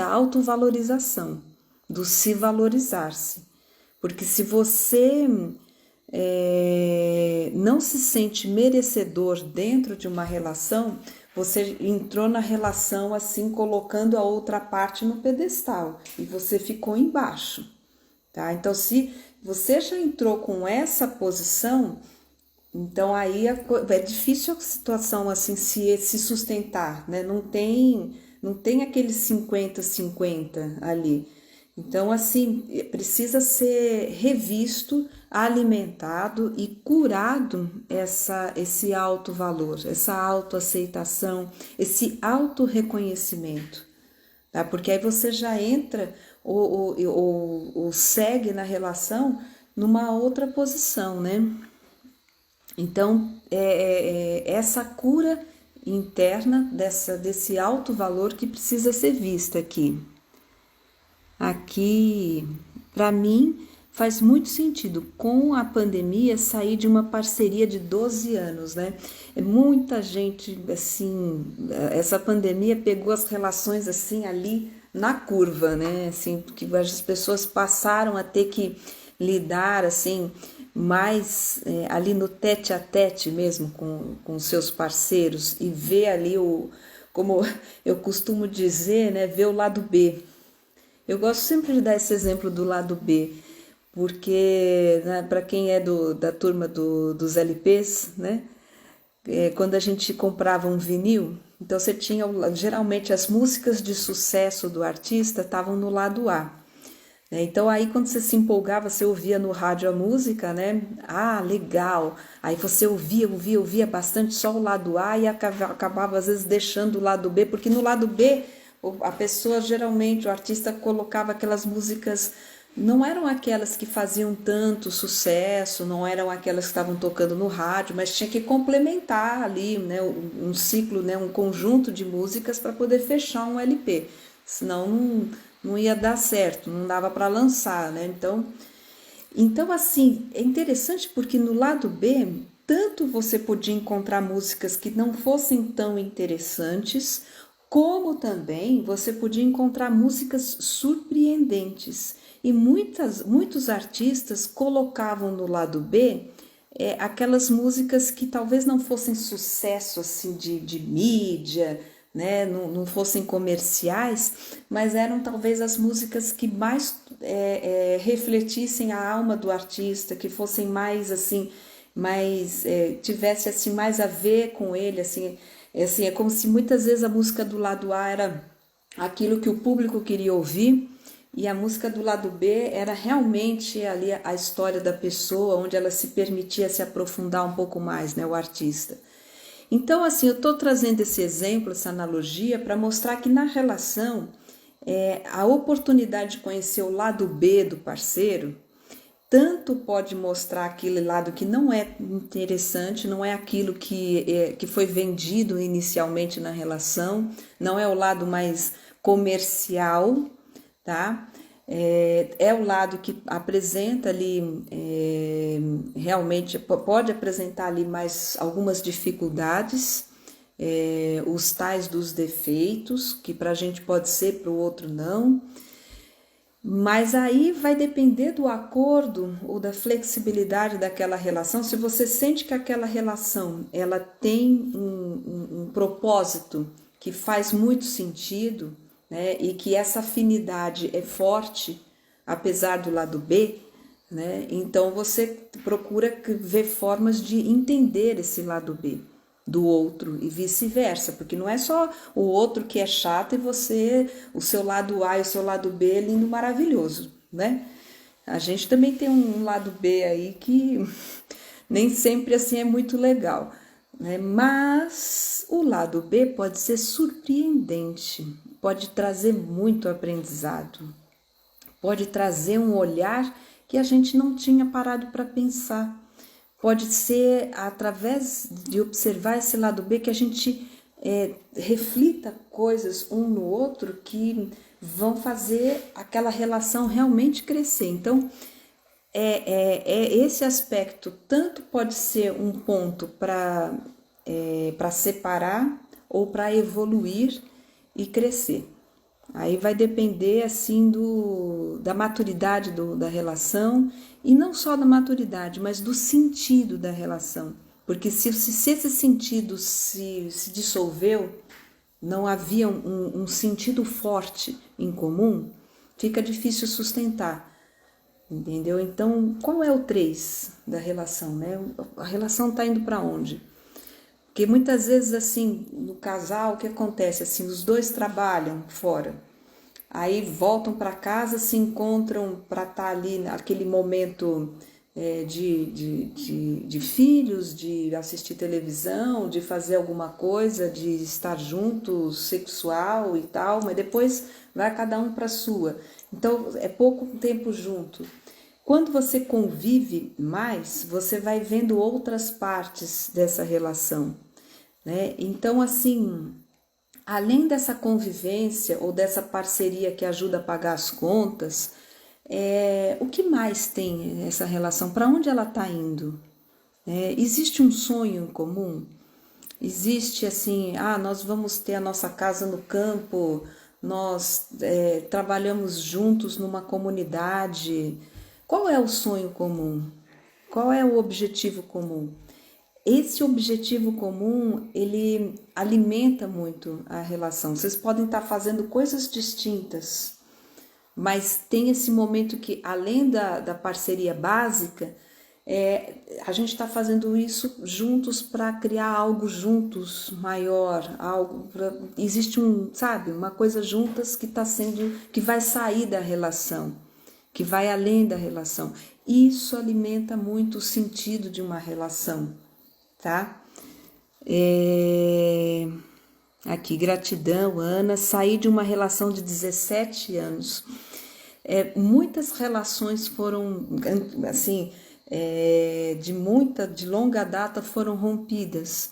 autovalorização, do se valorizar-se. Porque se você não se sente merecedor dentro de uma relação, você entrou na relação assim, colocando a outra parte no pedestal e você ficou embaixo, tá? Então, se você já entrou com essa posição, então aí é difícil a situação assim se sustentar, né? Não tem aquele 50-50 ali. Então, assim, precisa ser revisto, alimentado e curado esse alto valor, essa autoaceitação, esse autorreconhecimento, tá? Porque aí você já entra ou segue na relação numa outra posição, né? Então, essa cura interna desse alto valor que precisa ser vista aqui. Aqui, para mim, faz muito sentido, com a pandemia, sair de uma parceria de 12 anos, né? Muita gente, assim, essa pandemia pegou as relações, assim, ali na curva, né? Assim, porque as pessoas passaram a ter que lidar, assim, mais ali no tete a tete mesmo com seus parceiros e ver ali como eu costumo dizer, né? Ver o lado B. Eu gosto sempre de dar esse exemplo do lado B, porque, né, para quem é da turma dos LPs, né, quando a gente comprava um vinil, então você tinha, geralmente as músicas de sucesso do artista estavam no lado A. Né? Então aí quando você se empolgava, você ouvia no rádio a música, né? Ah, legal! Aí você ouvia bastante só o lado A e acabava às vezes deixando o lado B, porque no lado B a pessoa geralmente, o artista colocava aquelas músicas, não eram aquelas que faziam tanto sucesso, não eram aquelas que estavam tocando no rádio, mas tinha que complementar ali, né, um ciclo, né, um conjunto de músicas para poder fechar um LP, senão não ia dar certo, não dava para lançar, né? Então, Então, assim, é interessante porque no lado B, tanto você podia encontrar músicas que não fossem tão interessantes, como também você podia encontrar músicas surpreendentes. E muitos artistas colocavam no lado B aquelas músicas que talvez não fossem sucesso assim de mídia, né, não fossem comerciais, mas eram talvez as músicas que mais refletissem a alma do artista, que fossem mais assim, mais tivesse assim mais a ver com ele, assim, é como se muitas vezes a música do lado A era aquilo que o público queria ouvir e a música do lado B era realmente ali a história da pessoa, onde ela se permitia se aprofundar um pouco mais, né, o artista. Então, assim, eu estou trazendo esse exemplo, essa analogia, para mostrar que na relação, a oportunidade de conhecer o lado B do parceiro, tanto pode mostrar aquele lado que não é interessante, não é aquilo que foi vendido inicialmente na relação, não é o lado mais comercial, tá? É o lado que apresenta ali, realmente pode apresentar ali mais algumas dificuldades, os tais dos defeitos, que para a gente pode ser, para o outro não. Mas aí vai depender do acordo ou da flexibilidade daquela relação. Se você sente que aquela relação ela tem um propósito que faz muito sentido, né, e que essa afinidade é forte, apesar do lado B, né, então você procura ver formas de entender esse lado B do outro e vice-versa, porque não é só o outro que é chato e você, o seu lado A e o seu lado B é lindo, maravilhoso, né? A gente também tem um lado B aí que nem sempre assim é muito legal, né? Mas o lado B pode ser surpreendente, pode trazer muito aprendizado, pode trazer um olhar que a gente não tinha parado para pensar. Pode ser através de observar esse lado B que a gente reflita coisas um no outro que vão fazer aquela relação realmente crescer. Então, esse aspecto tanto pode ser um ponto para separar ou para evoluir e crescer. Aí vai depender assim da maturidade da relação, e não só da maturidade, mas do sentido da relação. Porque se esse sentido se dissolveu, não havia um sentido forte em comum, fica difícil sustentar, entendeu? Então, qual é o 3 da relação, né? A relação está indo para onde? Porque muitas vezes, assim, no casal, o que acontece? Assim, os dois trabalham fora, aí voltam para casa, se encontram para estar ali naquele momento de filhos, de assistir televisão, de fazer alguma coisa, de estar juntos, sexual e tal, mas depois vai cada um para a sua. Então, é pouco tempo junto. Quando você convive mais, você vai vendo outras partes dessa relação, né? Então, assim, além dessa convivência ou dessa parceria que ajuda a pagar as contas, o que mais tem essa relação? Para onde ela está indo? Existe um sonho em comum? Existe assim, nós vamos ter a nossa casa no campo, nós trabalhamos juntos numa comunidade. Qual é o sonho comum? Qual é o objetivo comum? Esse objetivo comum, ele alimenta muito a relação. Vocês podem estar fazendo coisas distintas, mas tem esse momento que, além da parceria básica, a gente está fazendo isso juntos para criar algo juntos maior, existe uma coisa juntas que está sendo, que vai sair da relação, que vai além da relação. Isso alimenta muito o sentido de uma relação, tá? Aqui, gratidão, Ana. Saí de uma relação de 17 anos. Muitas relações foram, assim, de longa data foram rompidas,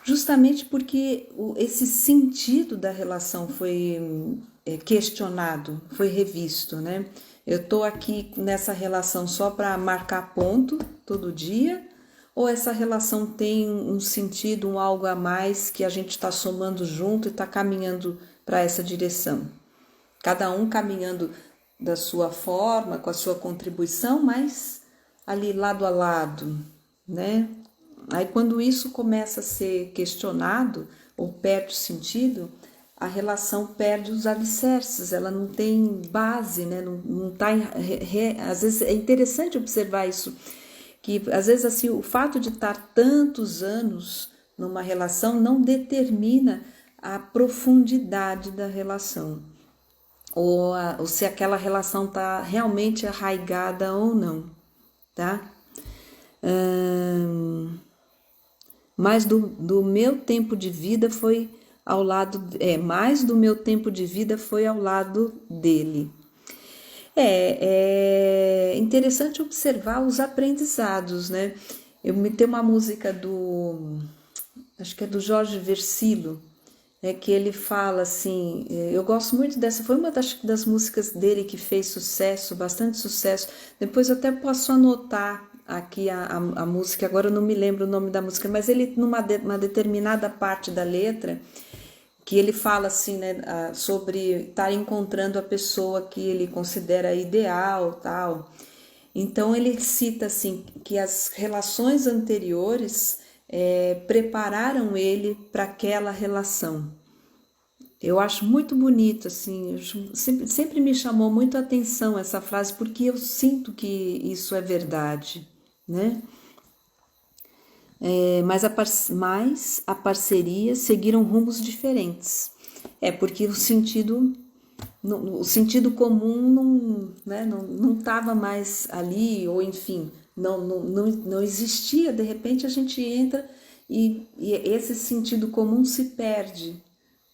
justamente porque esse sentido da relação foi questionado, foi revisto, né? Eu tô aqui nessa relação só para marcar ponto todo dia? Ou essa relação tem um sentido, um algo a mais que a gente está somando junto e está caminhando para essa direção? Cada um caminhando da sua forma, com a sua contribuição, mas ali lado a lado, né? Aí quando isso começa a ser questionado ou perde sentido, a relação perde os alicerces, ela não tem base, né? Não tá, às vezes é interessante observar isso, que às vezes assim o fato de estar tantos anos numa relação não determina a profundidade da relação, ou se aquela relação está realmente arraigada ou não, tá? Mais do meu tempo de vida foi ao lado, mais do meu tempo de vida foi ao lado dele. É interessante observar os aprendizados, né? Tem uma música acho que é do Jorge Versilo, né, que ele fala assim, eu gosto muito dessa, foi uma das músicas dele que fez sucesso, bastante sucesso. Depois eu até posso anotar aqui a música, agora eu não me lembro o nome da música, mas ele uma determinada parte da letra, que ele fala assim, né, sobre estar encontrando a pessoa que ele considera ideal, tal. Então ele cita assim que as relações anteriores prepararam ele para aquela relação. Eu acho muito bonito, assim, sempre me chamou muito a atenção essa frase, porque eu sinto que isso é verdade, né? Mas a parceria seguiram rumos diferentes. Porque o sentido comum não estava mais ali, ou enfim, não existia. De repente a gente entra e esse sentido comum se perde,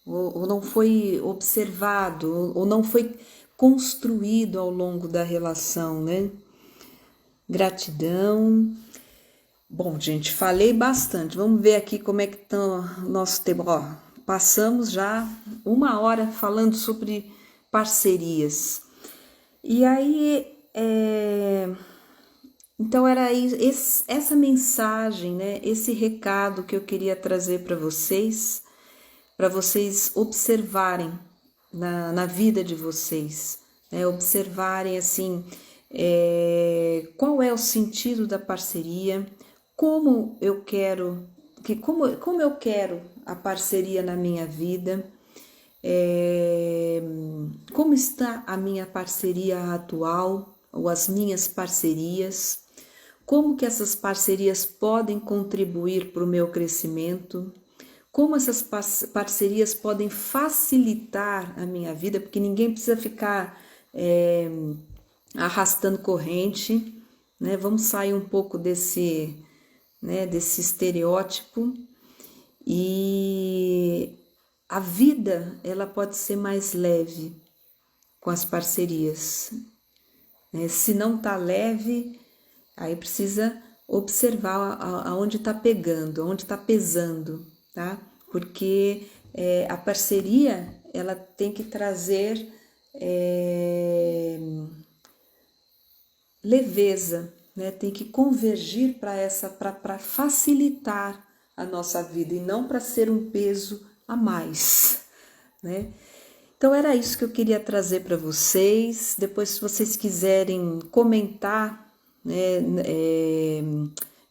ou não foi observado, ou não foi construído ao longo da relação, né? Gratidão. Bom, gente, falei bastante. Vamos ver aqui como é que está o nosso tema. Ó, passamos já 1 hora falando sobre parcerias. E aí, então era essa mensagem, né? Esse recado que eu queria trazer para vocês observarem na vida de vocês, né? Observarem assim, qual é o sentido da parceria, como eu quero a parceria na minha vida, como está a minha parceria atual ou as minhas parcerias, como que essas parcerias podem contribuir para o meu crescimento, como essas parcerias podem facilitar a minha vida, porque ninguém precisa ficar arrastando corrente, né? Vamos sair um pouco desse estereótipo, e a vida ela pode ser mais leve com as parcerias, né? Se não está leve, aí precisa observar aonde está pegando, aonde está pesando, tá? Porque a parceria ela tem que trazer leveza, né? Tem que convergir para facilitar a nossa vida e não para ser um peso a mais, né? Então era isso que eu queria trazer para vocês. Depois, se vocês quiserem comentar, né,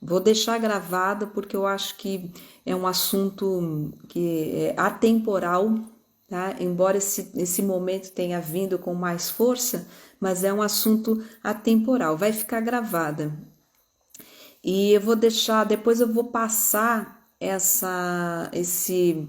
vou deixar gravado, porque eu acho que é um assunto que é atemporal, tá? Embora esse momento tenha vindo com mais força, mas é um assunto atemporal, vai ficar gravada. E eu vou deixar, depois eu vou passar esse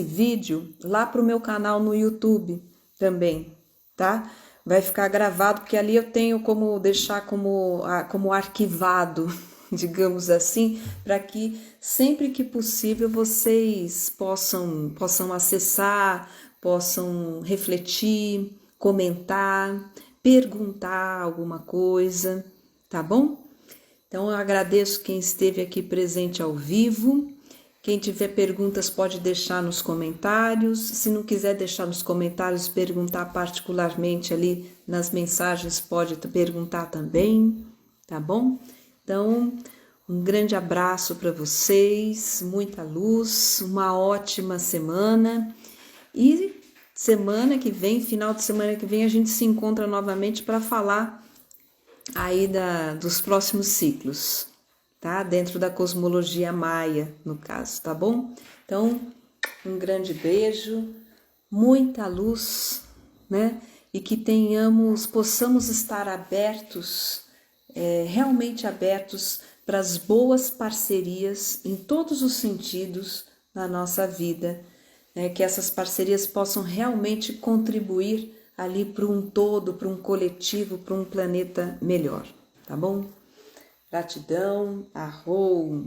vídeo lá para o meu canal no YouTube também, tá? Vai ficar gravado, porque ali eu tenho como deixar como arquivado, digamos assim, para que sempre que possível vocês possam acessar, possam refletir, comentar, perguntar alguma coisa, tá bom? Então eu agradeço quem esteve aqui presente ao vivo Quem tiver perguntas pode deixar nos comentários. Se não quiser deixar nos comentários, perguntar particularmente ali nas mensagens, pode perguntar também, tá bom? Então, um grande abraço para vocês, muita luz, uma ótima semana e semana que vem, final de semana que vem, a gente se encontra novamente para falar aí dos próximos ciclos, tá? Dentro da cosmologia maia, no caso, tá bom? Então, um grande beijo, muita luz, né? E que possamos estar abertos, realmente abertos para as boas parcerias em todos os sentidos na nossa vida, né? Que essas parcerias possam realmente contribuir ali para um todo, para um coletivo, para um planeta melhor, tá bom? Gratidão, arro!